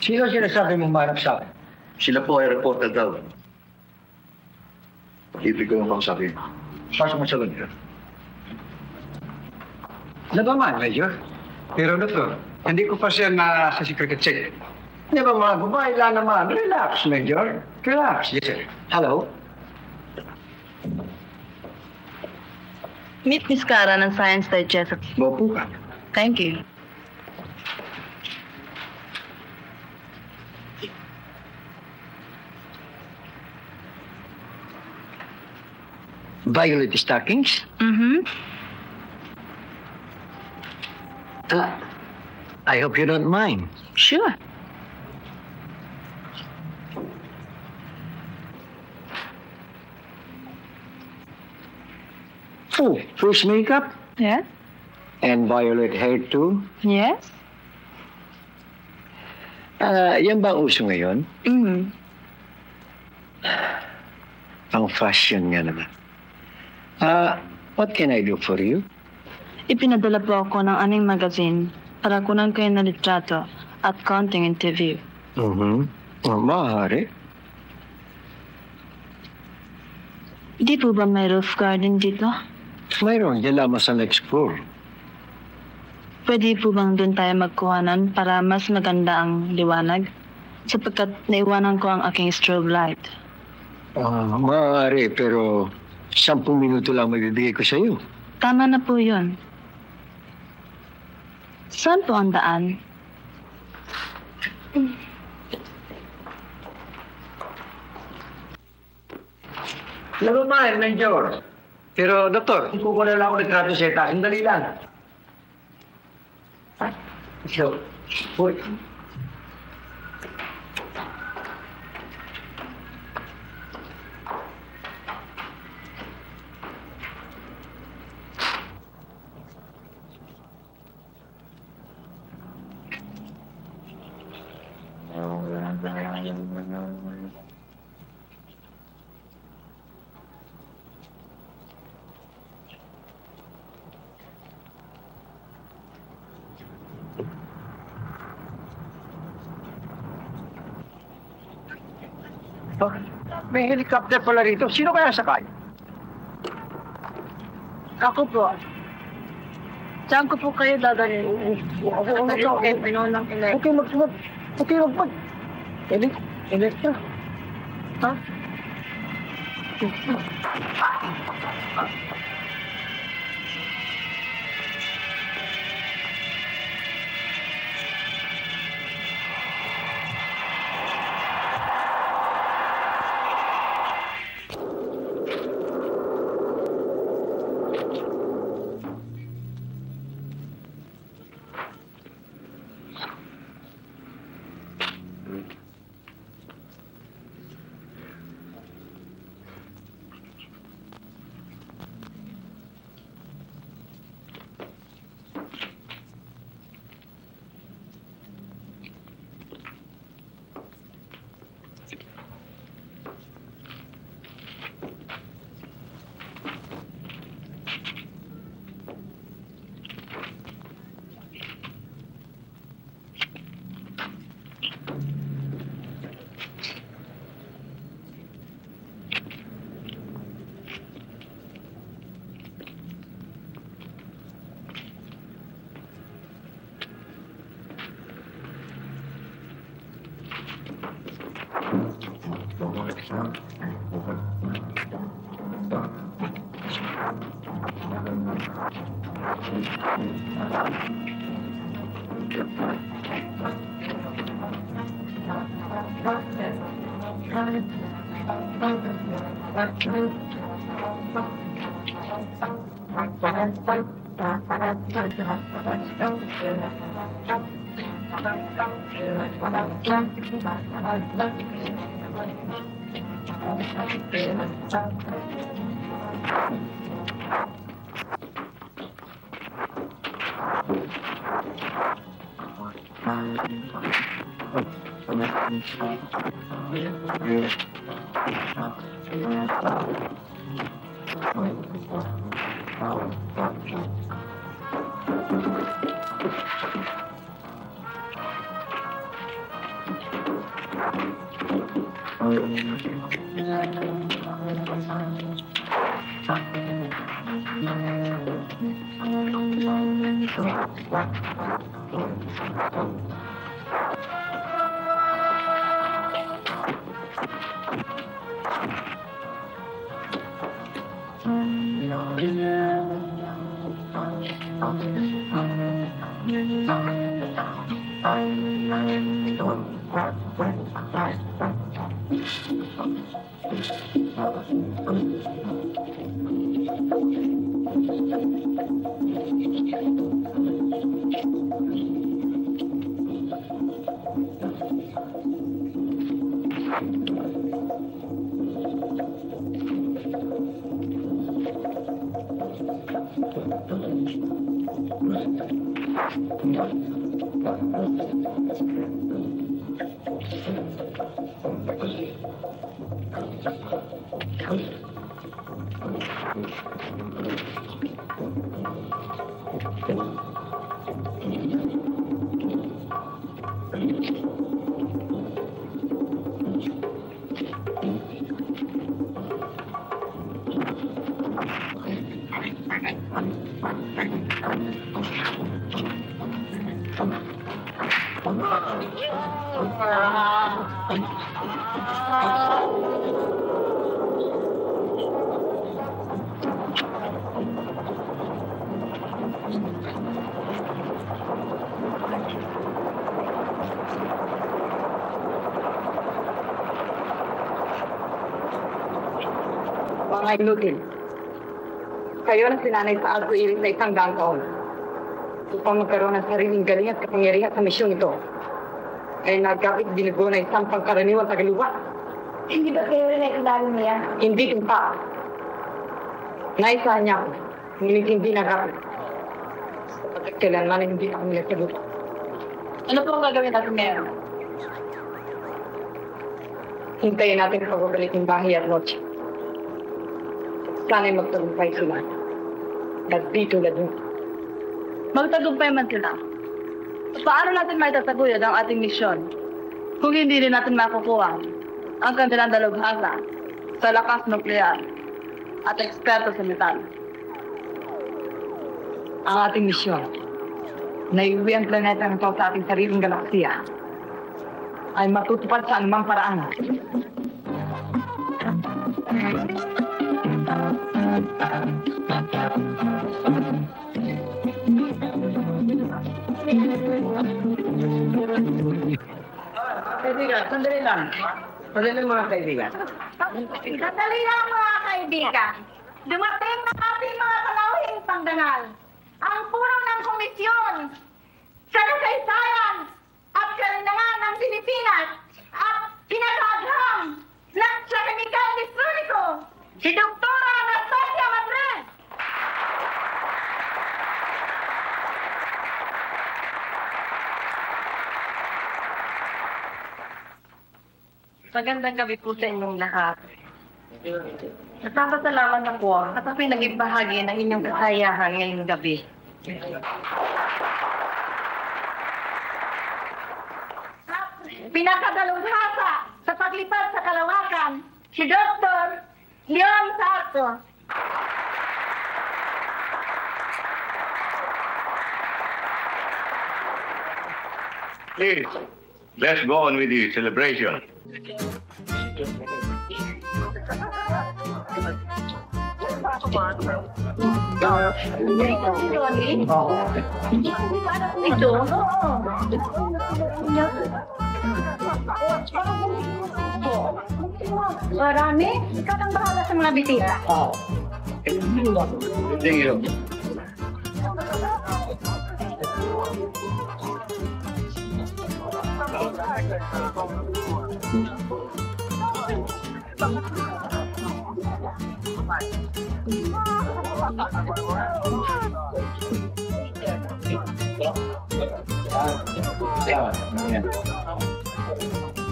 J: Sino sinasabi mong manap sa akin?
I: Sila po ay reporter daw. Ibig ko yung sabihin.
J: Pasok mo sa loob. Ano ba man, Major? Pero doktor, hindi ko pa siya na sa secret check. Hindi ba mga babae lang naman? Relax, Major. Relax. Yes, sir. Hello?
G: Meet Miss Cara ng Science Digest.
J: Bopo ka.
G: Thank you.
J: Violet stockings?
G: Mm-hmm.
J: I hope you don't mind.
G: Sure.
J: Oh, face makeup?
G: Yeah?
J: And violet hair too?
G: Yes?
J: Yan ba ang uso ngayon?
G: Mm-hmm.
J: Ang fashion nga naman. What can I do for you?
G: Ipinadala po ako ng aming magazine para kunan kayo ng litrato at counting interview.
J: Maaari.
G: Di po ba may roof garden dito?
J: Mayroon, dyan lamang sa next floor.
G: Pwede po bang doon tayo magkuhanan para mas maganda ang liwanag? Sapagkat naiwanan ko ang aking strobe light.
J: Maaari, pero 10 minuto lang magbibigay ko sa iyo.
G: Tama na po yun. Saan po ang daan?
J: Never mind, Major. Pero, Doktor, kung kukuha lang ako ng grato sa ita, sandali lang. So, wait. Oh, may helicopter pala rito. Sino kaya sakay?
G: Ako po. Saan ko po kayo dadalhin?
J: Okay, magpag. Elit na. Ha?
E: Mga inutil. Kayo na sinanay sa alto-irit na isang daang taon upang magkaroon ng sariling galing at kapangyarihan sa misyong ito. Ay nagkapit binugo na isang pangkaraniwang tagaluwa.
C: Hindi ba kayo rin nakilala niya?
E: Hindi tumpa. Naisahan niya ako, ngunit hindi nagkapit. Sapagkat kailanman ay hindi ako nagkaluwa.
G: Ano po ang gagawin natin ngayon?
E: Hintayin natin ang pagbabalik ng bahay at noche. Sana'y magtagumpay sila. Nagdito na dun.
G: Magtagumpay man sila. Paano natin may tataguyod ang ating misyon kung hindi rin natin makukuha ang kanilang dalubhasa sa lakas nuklear at eksperto sa metal. Ang ating misyon na iuwi ang planeta ng ito sa ating sariling galaksiya ay matutupad sa anumang paraan.
J: Kaibigan, sandali lang. Sandali mga kaibigan.
C: Sandali lang mga kaibigan. Dumating na ating mga kalauhing pangdangal. Ang puno ng komisyon sa kasaysayan at kalinangan ng Pilipinas at pinag-agham ng sa kemikal distrito, si Dr. Anastasia Madrid.
G: Magandang gabi po sa inyong lahat. Nagpapasalamat ako at ako'y naging bahagi ng inyong kakayahan ngayong gabi.
C: Pinakadalubhasa sa paglipad sa kalawakan, si Dr. Leon Sarto.
I: Please, let's go on with the celebration.
C: Marami? Ikaw ang bahala sa mga bisita.
I: Thank you.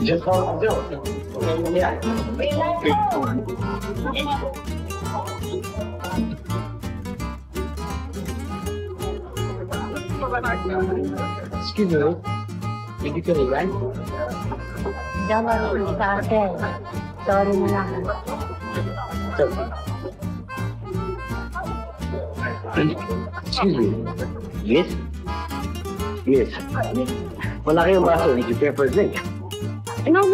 J: Just hold still. Yeah. Excuse me. Did you get it right?
C: Dapat sa akin. Sorry na lang.
J: Excuse me. Yes? Yes. Wala kayong baso. Did you care for a drink?
A: No,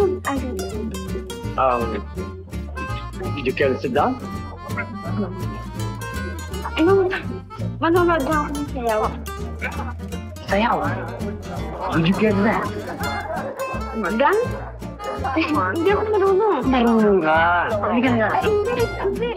J: Did you care to sit down?
A: manonood na ako ng sayaw.
J: Sayaw. Did you care to that?
A: Gan? Hindi ako marunong.
J: Marunong ka. Halika nga.
A: Hindi.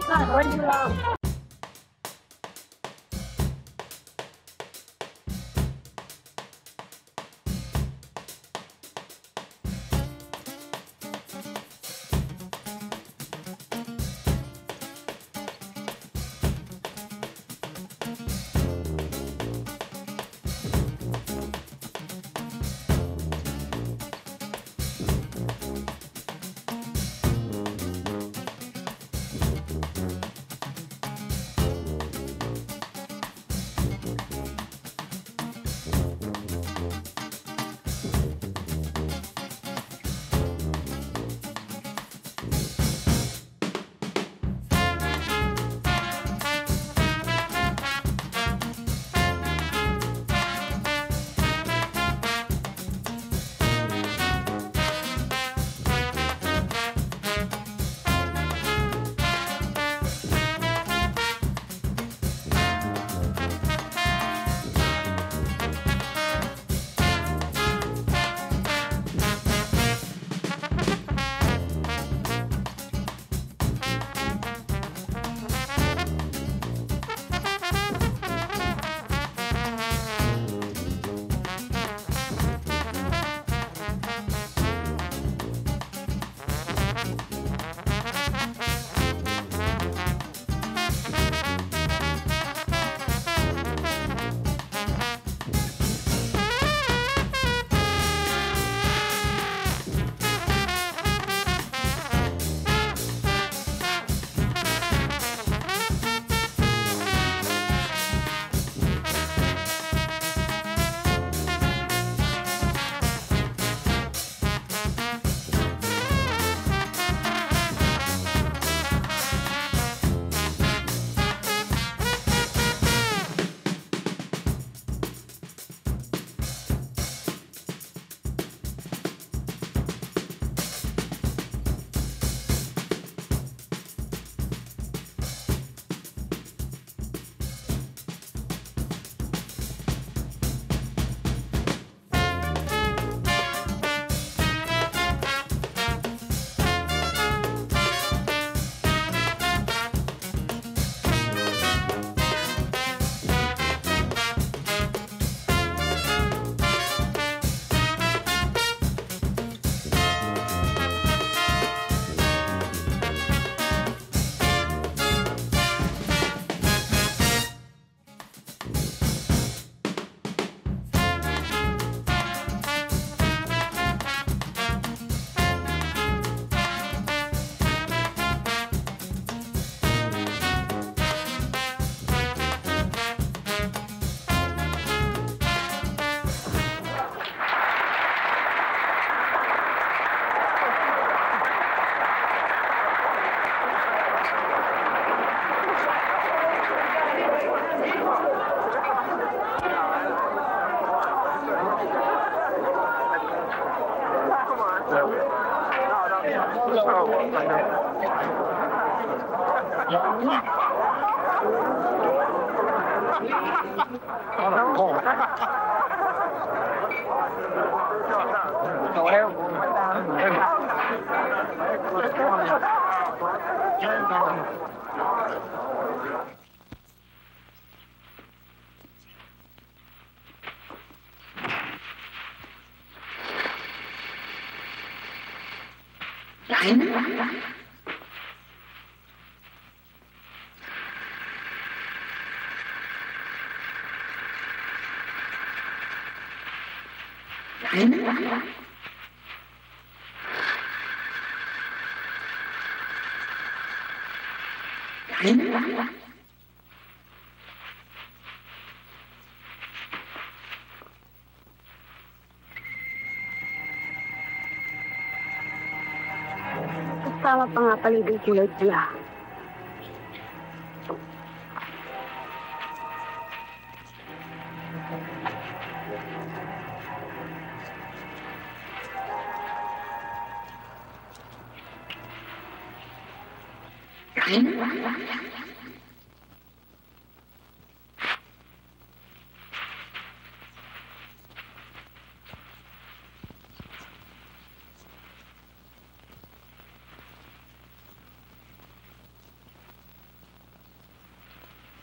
A: Kasama pa nga pala yung kulay pula.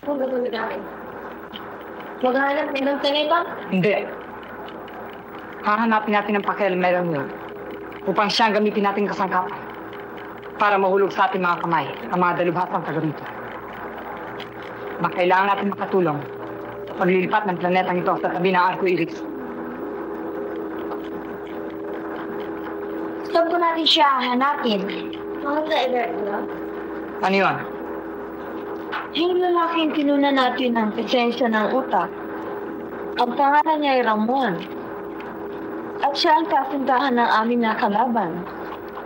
C: Kung gagawin namin. Maghanap din ng sanita?
E: Hindi. Hahanapin natin ang pakialamero yun upang siya ang gamitin natin kasangkapan para mahulog sa ating mga kamay ang mga dalubhasang taga-rito. Kailangan natin makatulong sa paglilipat ng planetang ito sa tabi ng Arco-Iris.
C: Saan ko natin siya hanapin? Mga sa
E: Ano yun?
F: Yung lalaking kinuna natin ng presensya ng utak, ang pangalan niya ay Ramon. At siya ang kasintahan ng aming nakalaban.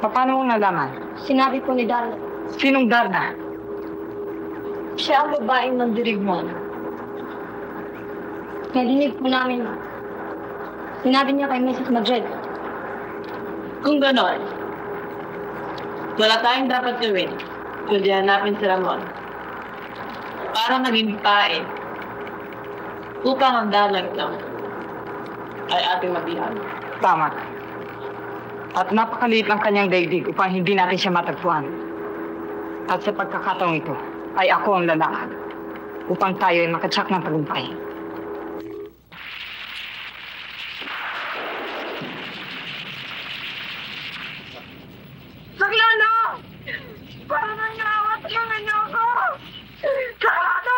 E: Paano mong nalaman?
C: Sinabi po ni Darla.
E: Sinong Darna?
F: Siya ang babaeng mandirigman.
C: Narinig po namin. Sinabi niya kay Mrs. Madrid.
G: Kung ganon, wala tayong dapat gawin kundi hanapin si Ramon para maging pain upang ang dalag ito ay ating mabihag.
E: Tama. At napakaliit ng kanyang daigdig upang hindi natin siya matagpuan. At sa pagkakataong ito, ay ako ang lalakad upang tayo ay makatsak ng tagumpay.
F: Saglano! Para nangawat mga niyo ko! Saglano!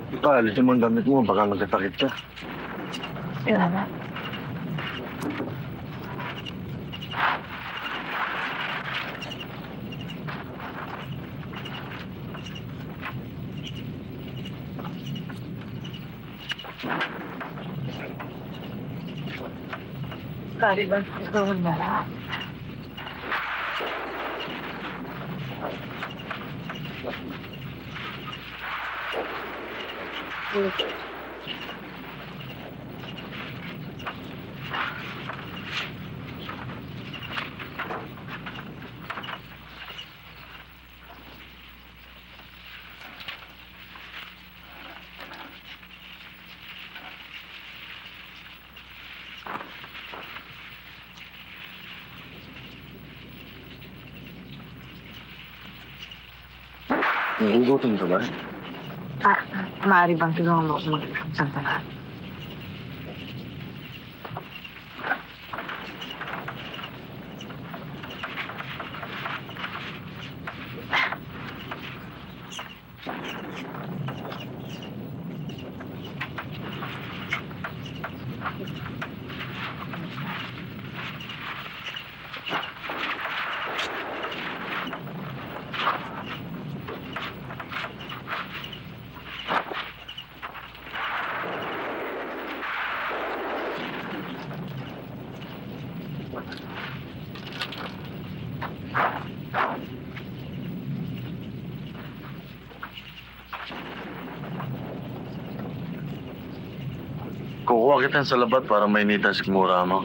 B: Ito, alisin mo ang damit mo, baka magkasakit ka.
F: Salamat. Taliban, ikaw na lang.
B: Nagugutom ka ba?
E: Maaari bang tulungan mo ako mag-santala?
B: Kukuha kita sa labat para mainitan si Mura mo.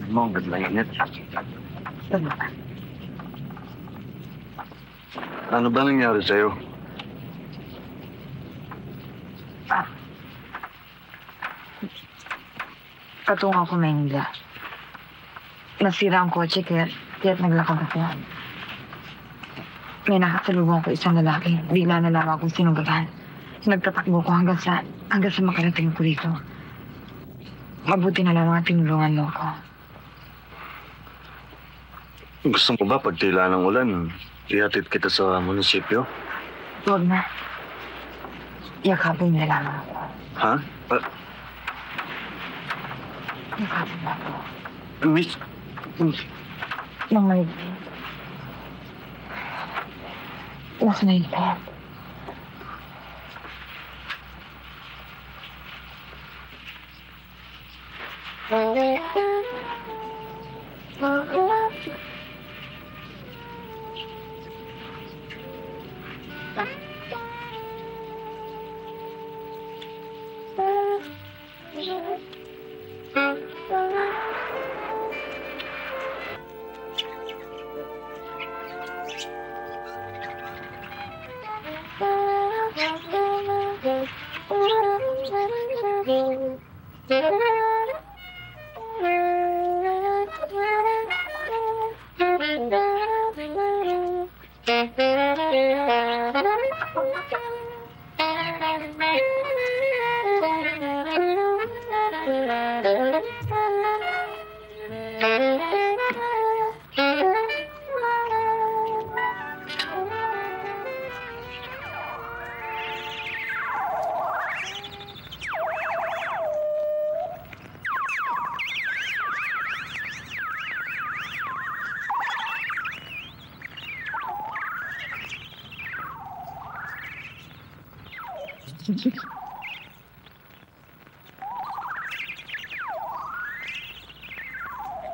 B: Mo, ang ganda init. Ano ba nangyari sa'yo?
E: Patungo ako Maynila. Nasira ang kotse kaya't naglakad ako. May nakasalubong ko isang lalaki. Bigla na lang akong sinugagan. Nagtatakbo ko hanggang sa makarating ko dito. Mabuti na lang ang tinulungan mo ko.
B: Gusto mo ba pag tila ng ulan, ihatid kita sa munisipyo?
E: Huwag na. Yakapin na lang ako.
B: Ha?
E: Yakapin na ako.
B: Miss?
E: Nang may... Mas naipit.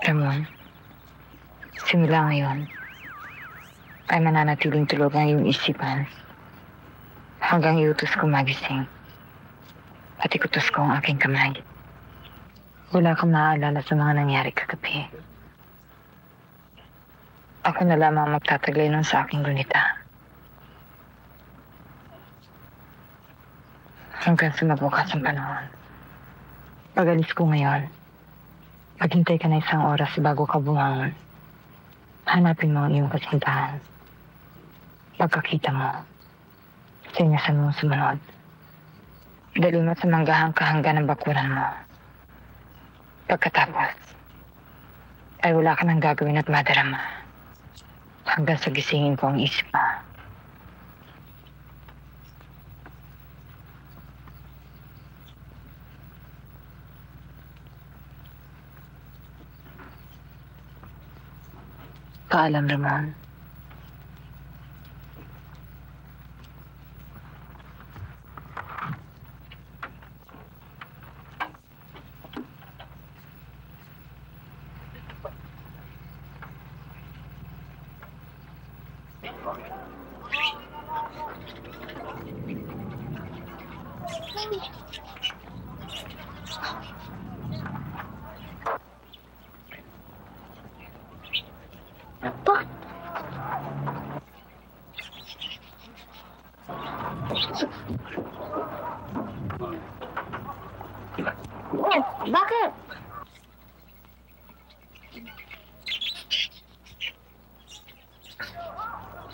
E: Ramon, simula ngayon ay mananatiling tulog ang iyong isipan hanggang iutos ko magising at ikutos ko ang aking kamay. Wala kang maaalala sa mga nangyari kagabi. Ako na lamang magtataglay nun sa aking gunita. Hanggang sa magbukas ang panahon. Pag-alis ko ngayon, maghintay ka na isang oras bago ka bumangon. Hanapin mo ang iyong kasintahan. Pagkakita mo, sinyasan mo sumunod. Dali mo sa manggahan ka hanggang ang bakuran mo. Pagkatapos, ay wala ka nang gagawin at madarama. Hanggang sa gisingin ko ang isip mo. Paalam, Ramon.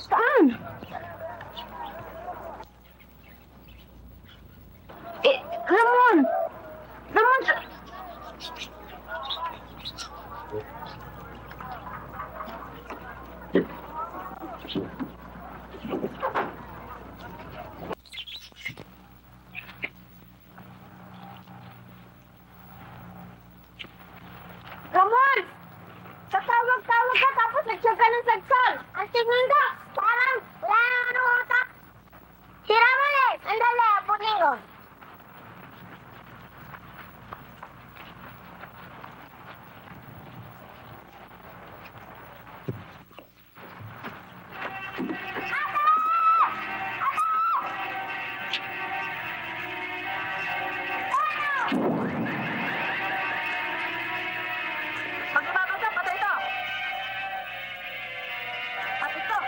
A: Saan? Ramon! Ramon!
C: Ramon! Tatawag-tawag ka tapos nagsyag ka ng sagsag. Ang tingin ka, parang wala nang anong utak. Si Ramon eh! Andali, apunin ko.
G: Pag nababasa, patay ito! At ito!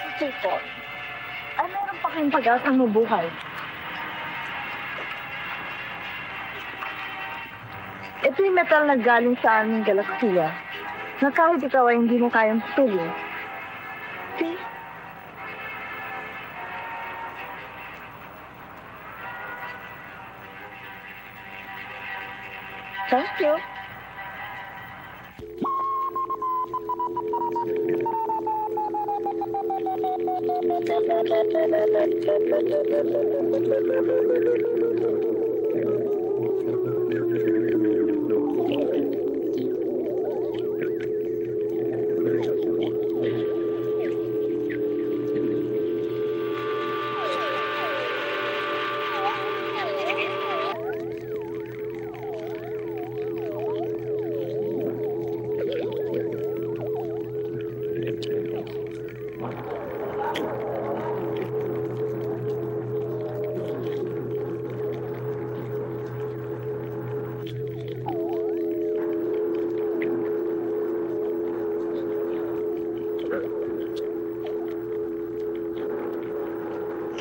F: Si Chico, ay meron pa kayong pag-asang mabuhay. Ito yung metal na galing sa aming galaksiya na kahit ikaw ay hindi mo kayang putulin. See? Thank you.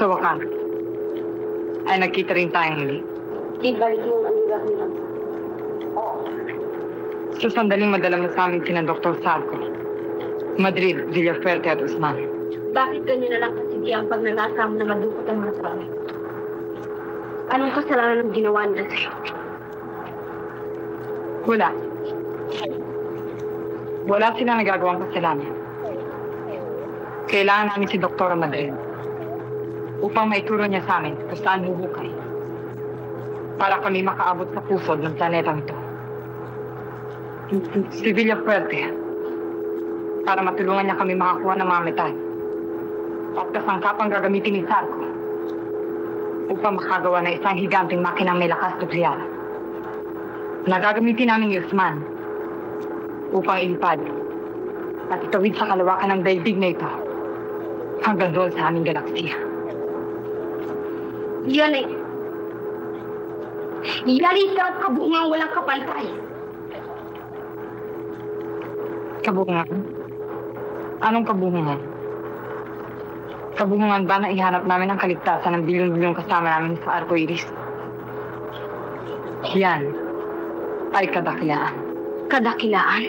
E: Sa wakas, ay nagkita rin tayong muli.
A: Ibalik mo ang amiga nila.
E: Sa sandaling madala mo sa amin sina Dr. Salco, Madrid, Villafuerte at Usman.
A: Bakit ganyan na lang kasi ang pagnanasa mo na madukot ang mga tao? Anong kasalanan ang ginawa nila sa'yo?
E: Wala. Wala silang nagagawang kasalanan. Kailangan namin si Dr. Madrid upang maituro niya sa amin kung saan huhukay para kami makaabot sa pusod ng planetang ito. Si Villafuerte para matulungan niya kami makakuha ng mga metal at kasangkapang gagamitin ni Sarko upang makagawa ng isang higanting makinang may lakas nuklear na gagamitin namin ni Usman upang ilipad at itawid sa kalawakan ng daigdig na ito hanggang doon sa aming galaksiya.
A: Yan ay... Yalisa at kabungang walang kapantay.
E: Kabungan? Anong kabungan? Kabungan ba na ihanap namin ang kaligtasan ng bilyon-bilyon kasama namin sa Arcoiris? Yan ay kadakilaan.
A: Kadakilaan?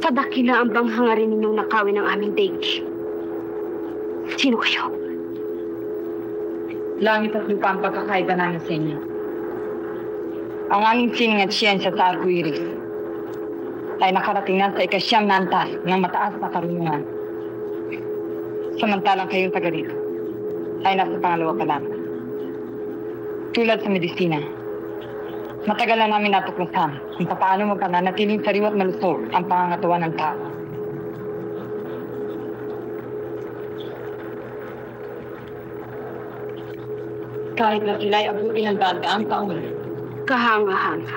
A: Kadakilaan bang hangarin ninyong nakawin ng aming daigdig? Sino kayo?
E: Langit at lupa ang pagkakaida namin sa inyo. Ang aming sining at siyensya sa Arcoiris ay nakarating na sa ikasyam na antas ng mataas na karunungan. Samantalang kayong taga rito ay nasa pangalawa pa lang. Tulad sa medisina, matagal na namin natuklasan kung paano magpananatiling sariwa at malusog ang pangangatawan ng tao. Kahit na sila ay abutin ng daan-daang taon.
A: Kahanga-hanga.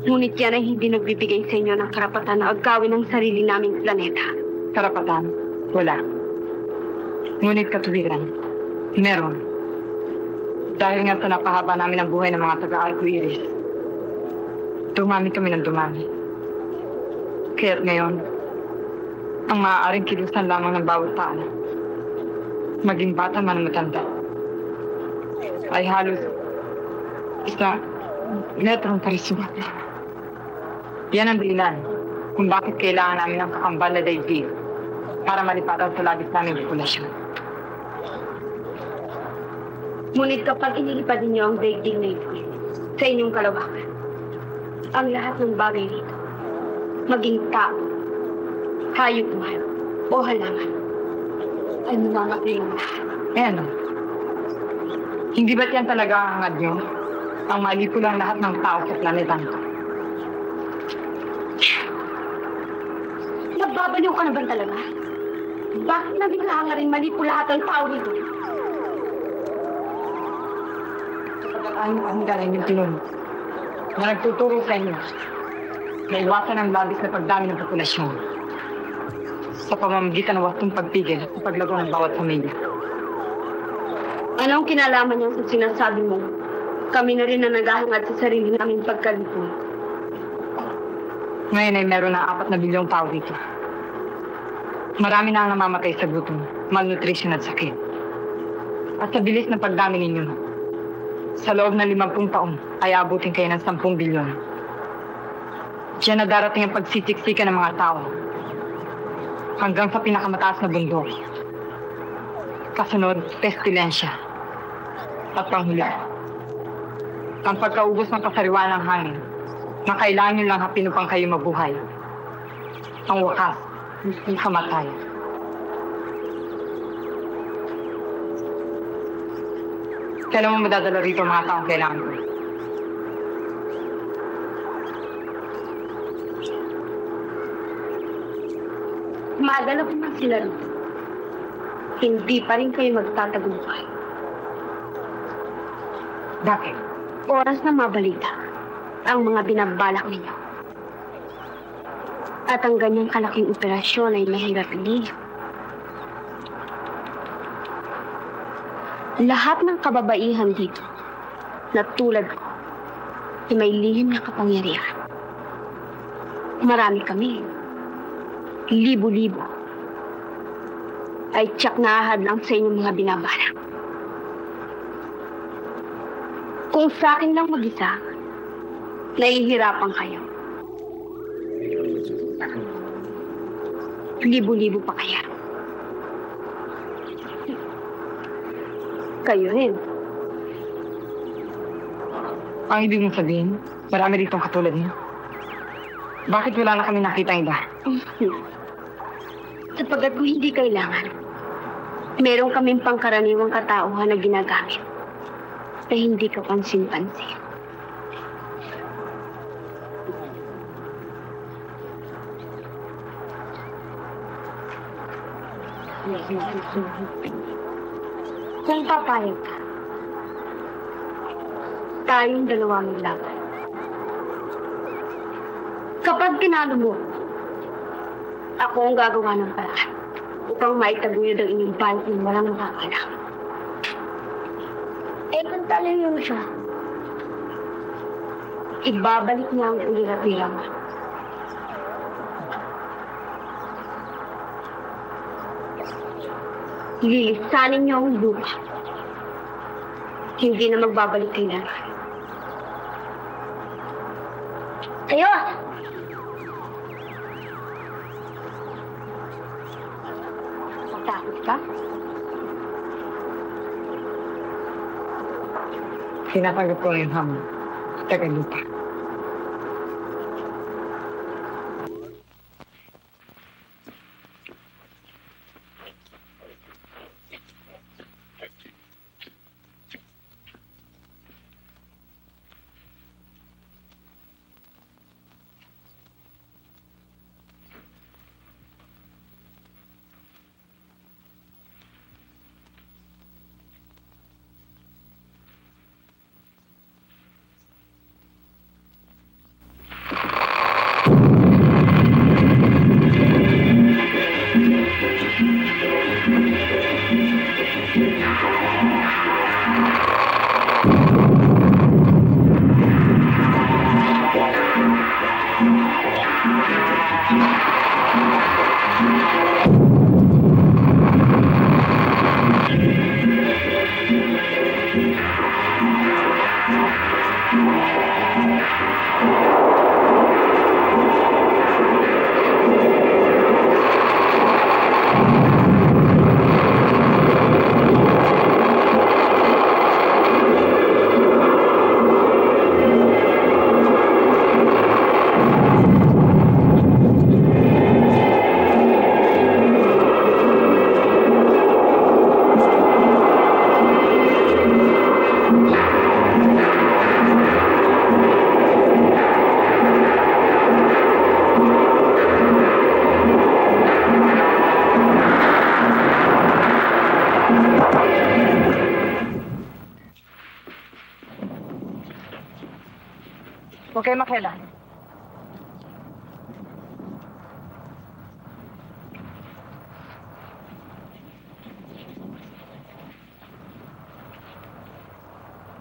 A: Ngunit yan ay hindi nagbibigay sa inyo ng karapatan na agawin ang sarili naming planeta.
E: Karapatan? Wala. Ngunit katuwiran, meron. Dahil nga sa napahaba namin ang buhay ng mga taga-Arcoiris, dumami kami ng dumami. Kaya't ngayon, ang maaaring kilusan lamang ng bawat tao, maging bata man o matanda, ay halos isang metrong karisma. Yan ang dahilan kung bakit kailangan namin ng kakambal na daigdig para malipatan sa labis naming populasyon.
A: Ngunit kapag inilipad ninyo ang daigdig na ito sa inyong kalawakan, ang lahat ng bagay dito, maging tao, hayop man, o halaman, ay mamamatay ng lahat.
E: Ano? Hindi ba't yan talaga ang hangad nyo? Ang malipo lang lahat ng tao sa planetang ito.
A: Nagbabaliw ka na ba talaga? Bakit namin kailangan rin malipo lahat ng tao dito?
E: Kapag ang galing yung tinunod na nagtuturo sa inyo na iwasan ang labis na pagdami ng populasyon sa pamamagitan ng wastong pagpigil at paglago ng bawat pamilya.
A: Anong kinalaman niyo sa sinasabi mo? Kami na rin na naghahangad sa sarili naming pagkalipon.
E: Ngayon ay meron na 4 na bilyong tao dito. Marami na ang namamatay sa gutom, malnutrition at sakit. At sa bilis ng pagdami ninyo, sa loob ng 50 taon ay abutin kayo ng 10 bilyon. Diyan na darating ang pagsisiksikan ng mga tao hanggang sa pinakamataas na bundok. Kasunod, pestilensya. At panghuli, ang pagkaubos ng kasariwan ng hangin na kailangan nyo lang hapin upang kayo mabuhay. Ang wakas, ang kamatayan. Kailan mo madadala rito ang mga taong kailangan ko?
A: Madala pa man sila rito. Hindi pa rin kayo magtatagumpay.
E: Bakit?
A: Oras na mabalita ang mga binabalak ninyo. At ang ganyang kalaking operasyon ay mahirap din. Lahat ng kababaihan dito na tulad ko ay may lihim na kapangyarihan. Marami kami. Libo-libo. Ay tiyak na ahad lang sa inyong mga binabalak. Kung sa akin lang mag-isa, nahihirapan kayo. Libo-libo pa kaya. Kayo rin.
E: Ang ibig mong sabihin, marami ditong katulad niyo. Bakit wala na kami nakita iba?
A: Sapagkat kung hindi kailangan, meron kaming pangkaraniwang katauhan na ginagamit na hindi ka pansin-pansin. Kung papayag ka, tayong dalawa maglaban. Kapag tinalo mo, ako ang gagawa ng paraan upang maitaguyod ang inyong banat ng walang makakalam. Eh, kung talayo siya, ibabalik niya ang ulira-pira mo. Lilisanin niyo ang lupa. Hindi na magbabalik kailangan. Kayo! Takot ka?
E: Tinatanggap ko yung hamon. Taga lupa. Huwag kayo makialam.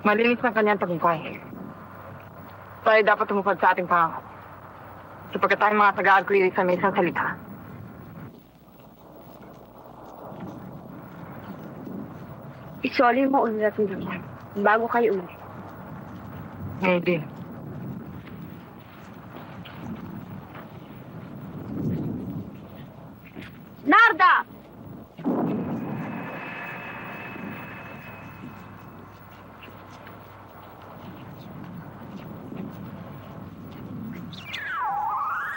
E: Malinis ng kanyang tagumpay. Tayo dapat tumupad sa ating pangako. Sapagkat tayong mga taga-agree sa may isang salita.
A: Isoli mo ulit natin yan bago kayo ulit.
E: Maybe.
A: Narda!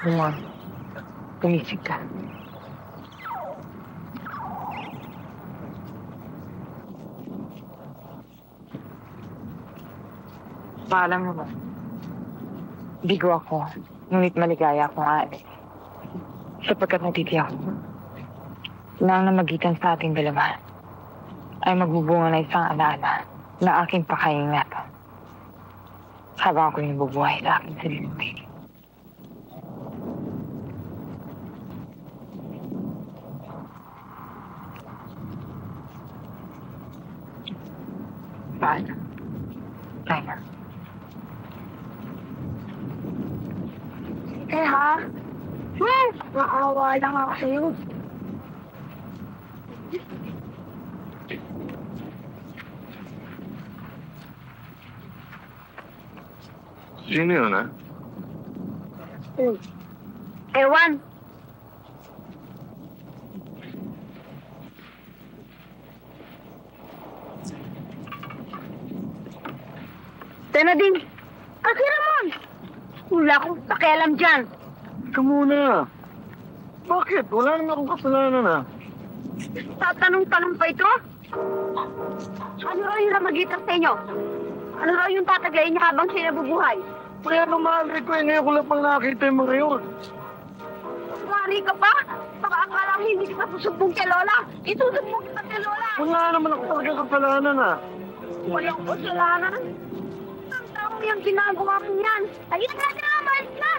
E: Juan, gumising ka. Paalam mo ba? Bigo ako, ngunit maligaya akong aalis. Sapagkat natitiyak ko na ang namagitan sa ating dalawa ay magbubunga na isang alaala na aking pakaingatan habang ako yung bubuhay sa aking sariling piling. Paalam. Tayo.
A: Eh ha? Maawa lang ako sa'yo.
B: Sino yun, ha?
A: Ewan. Tena din. Kasi Ramon. Wala akong pakialam dyan.
B: Ika muna. Bakit? Wala naman akong kasalanan, ha?
A: Tatanong-tanong pa ito? Ano raw yung namagitan sa inyo? Ano raw yung tataglayin niya habang siya nabubuhay?
B: Kaya naman, ko eh. Ngayon ko lang pang nakita yung mga yun.
A: Mari ka pa? Baka akala ko hindi kita susumbong kay Lola. Itusumbong kita kay Lola.
B: Wala naman ako talaga kasalanan, ha?
A: Walang kasalanan. Ang taong yung ginagawa mo yan. Ayun na, malis na!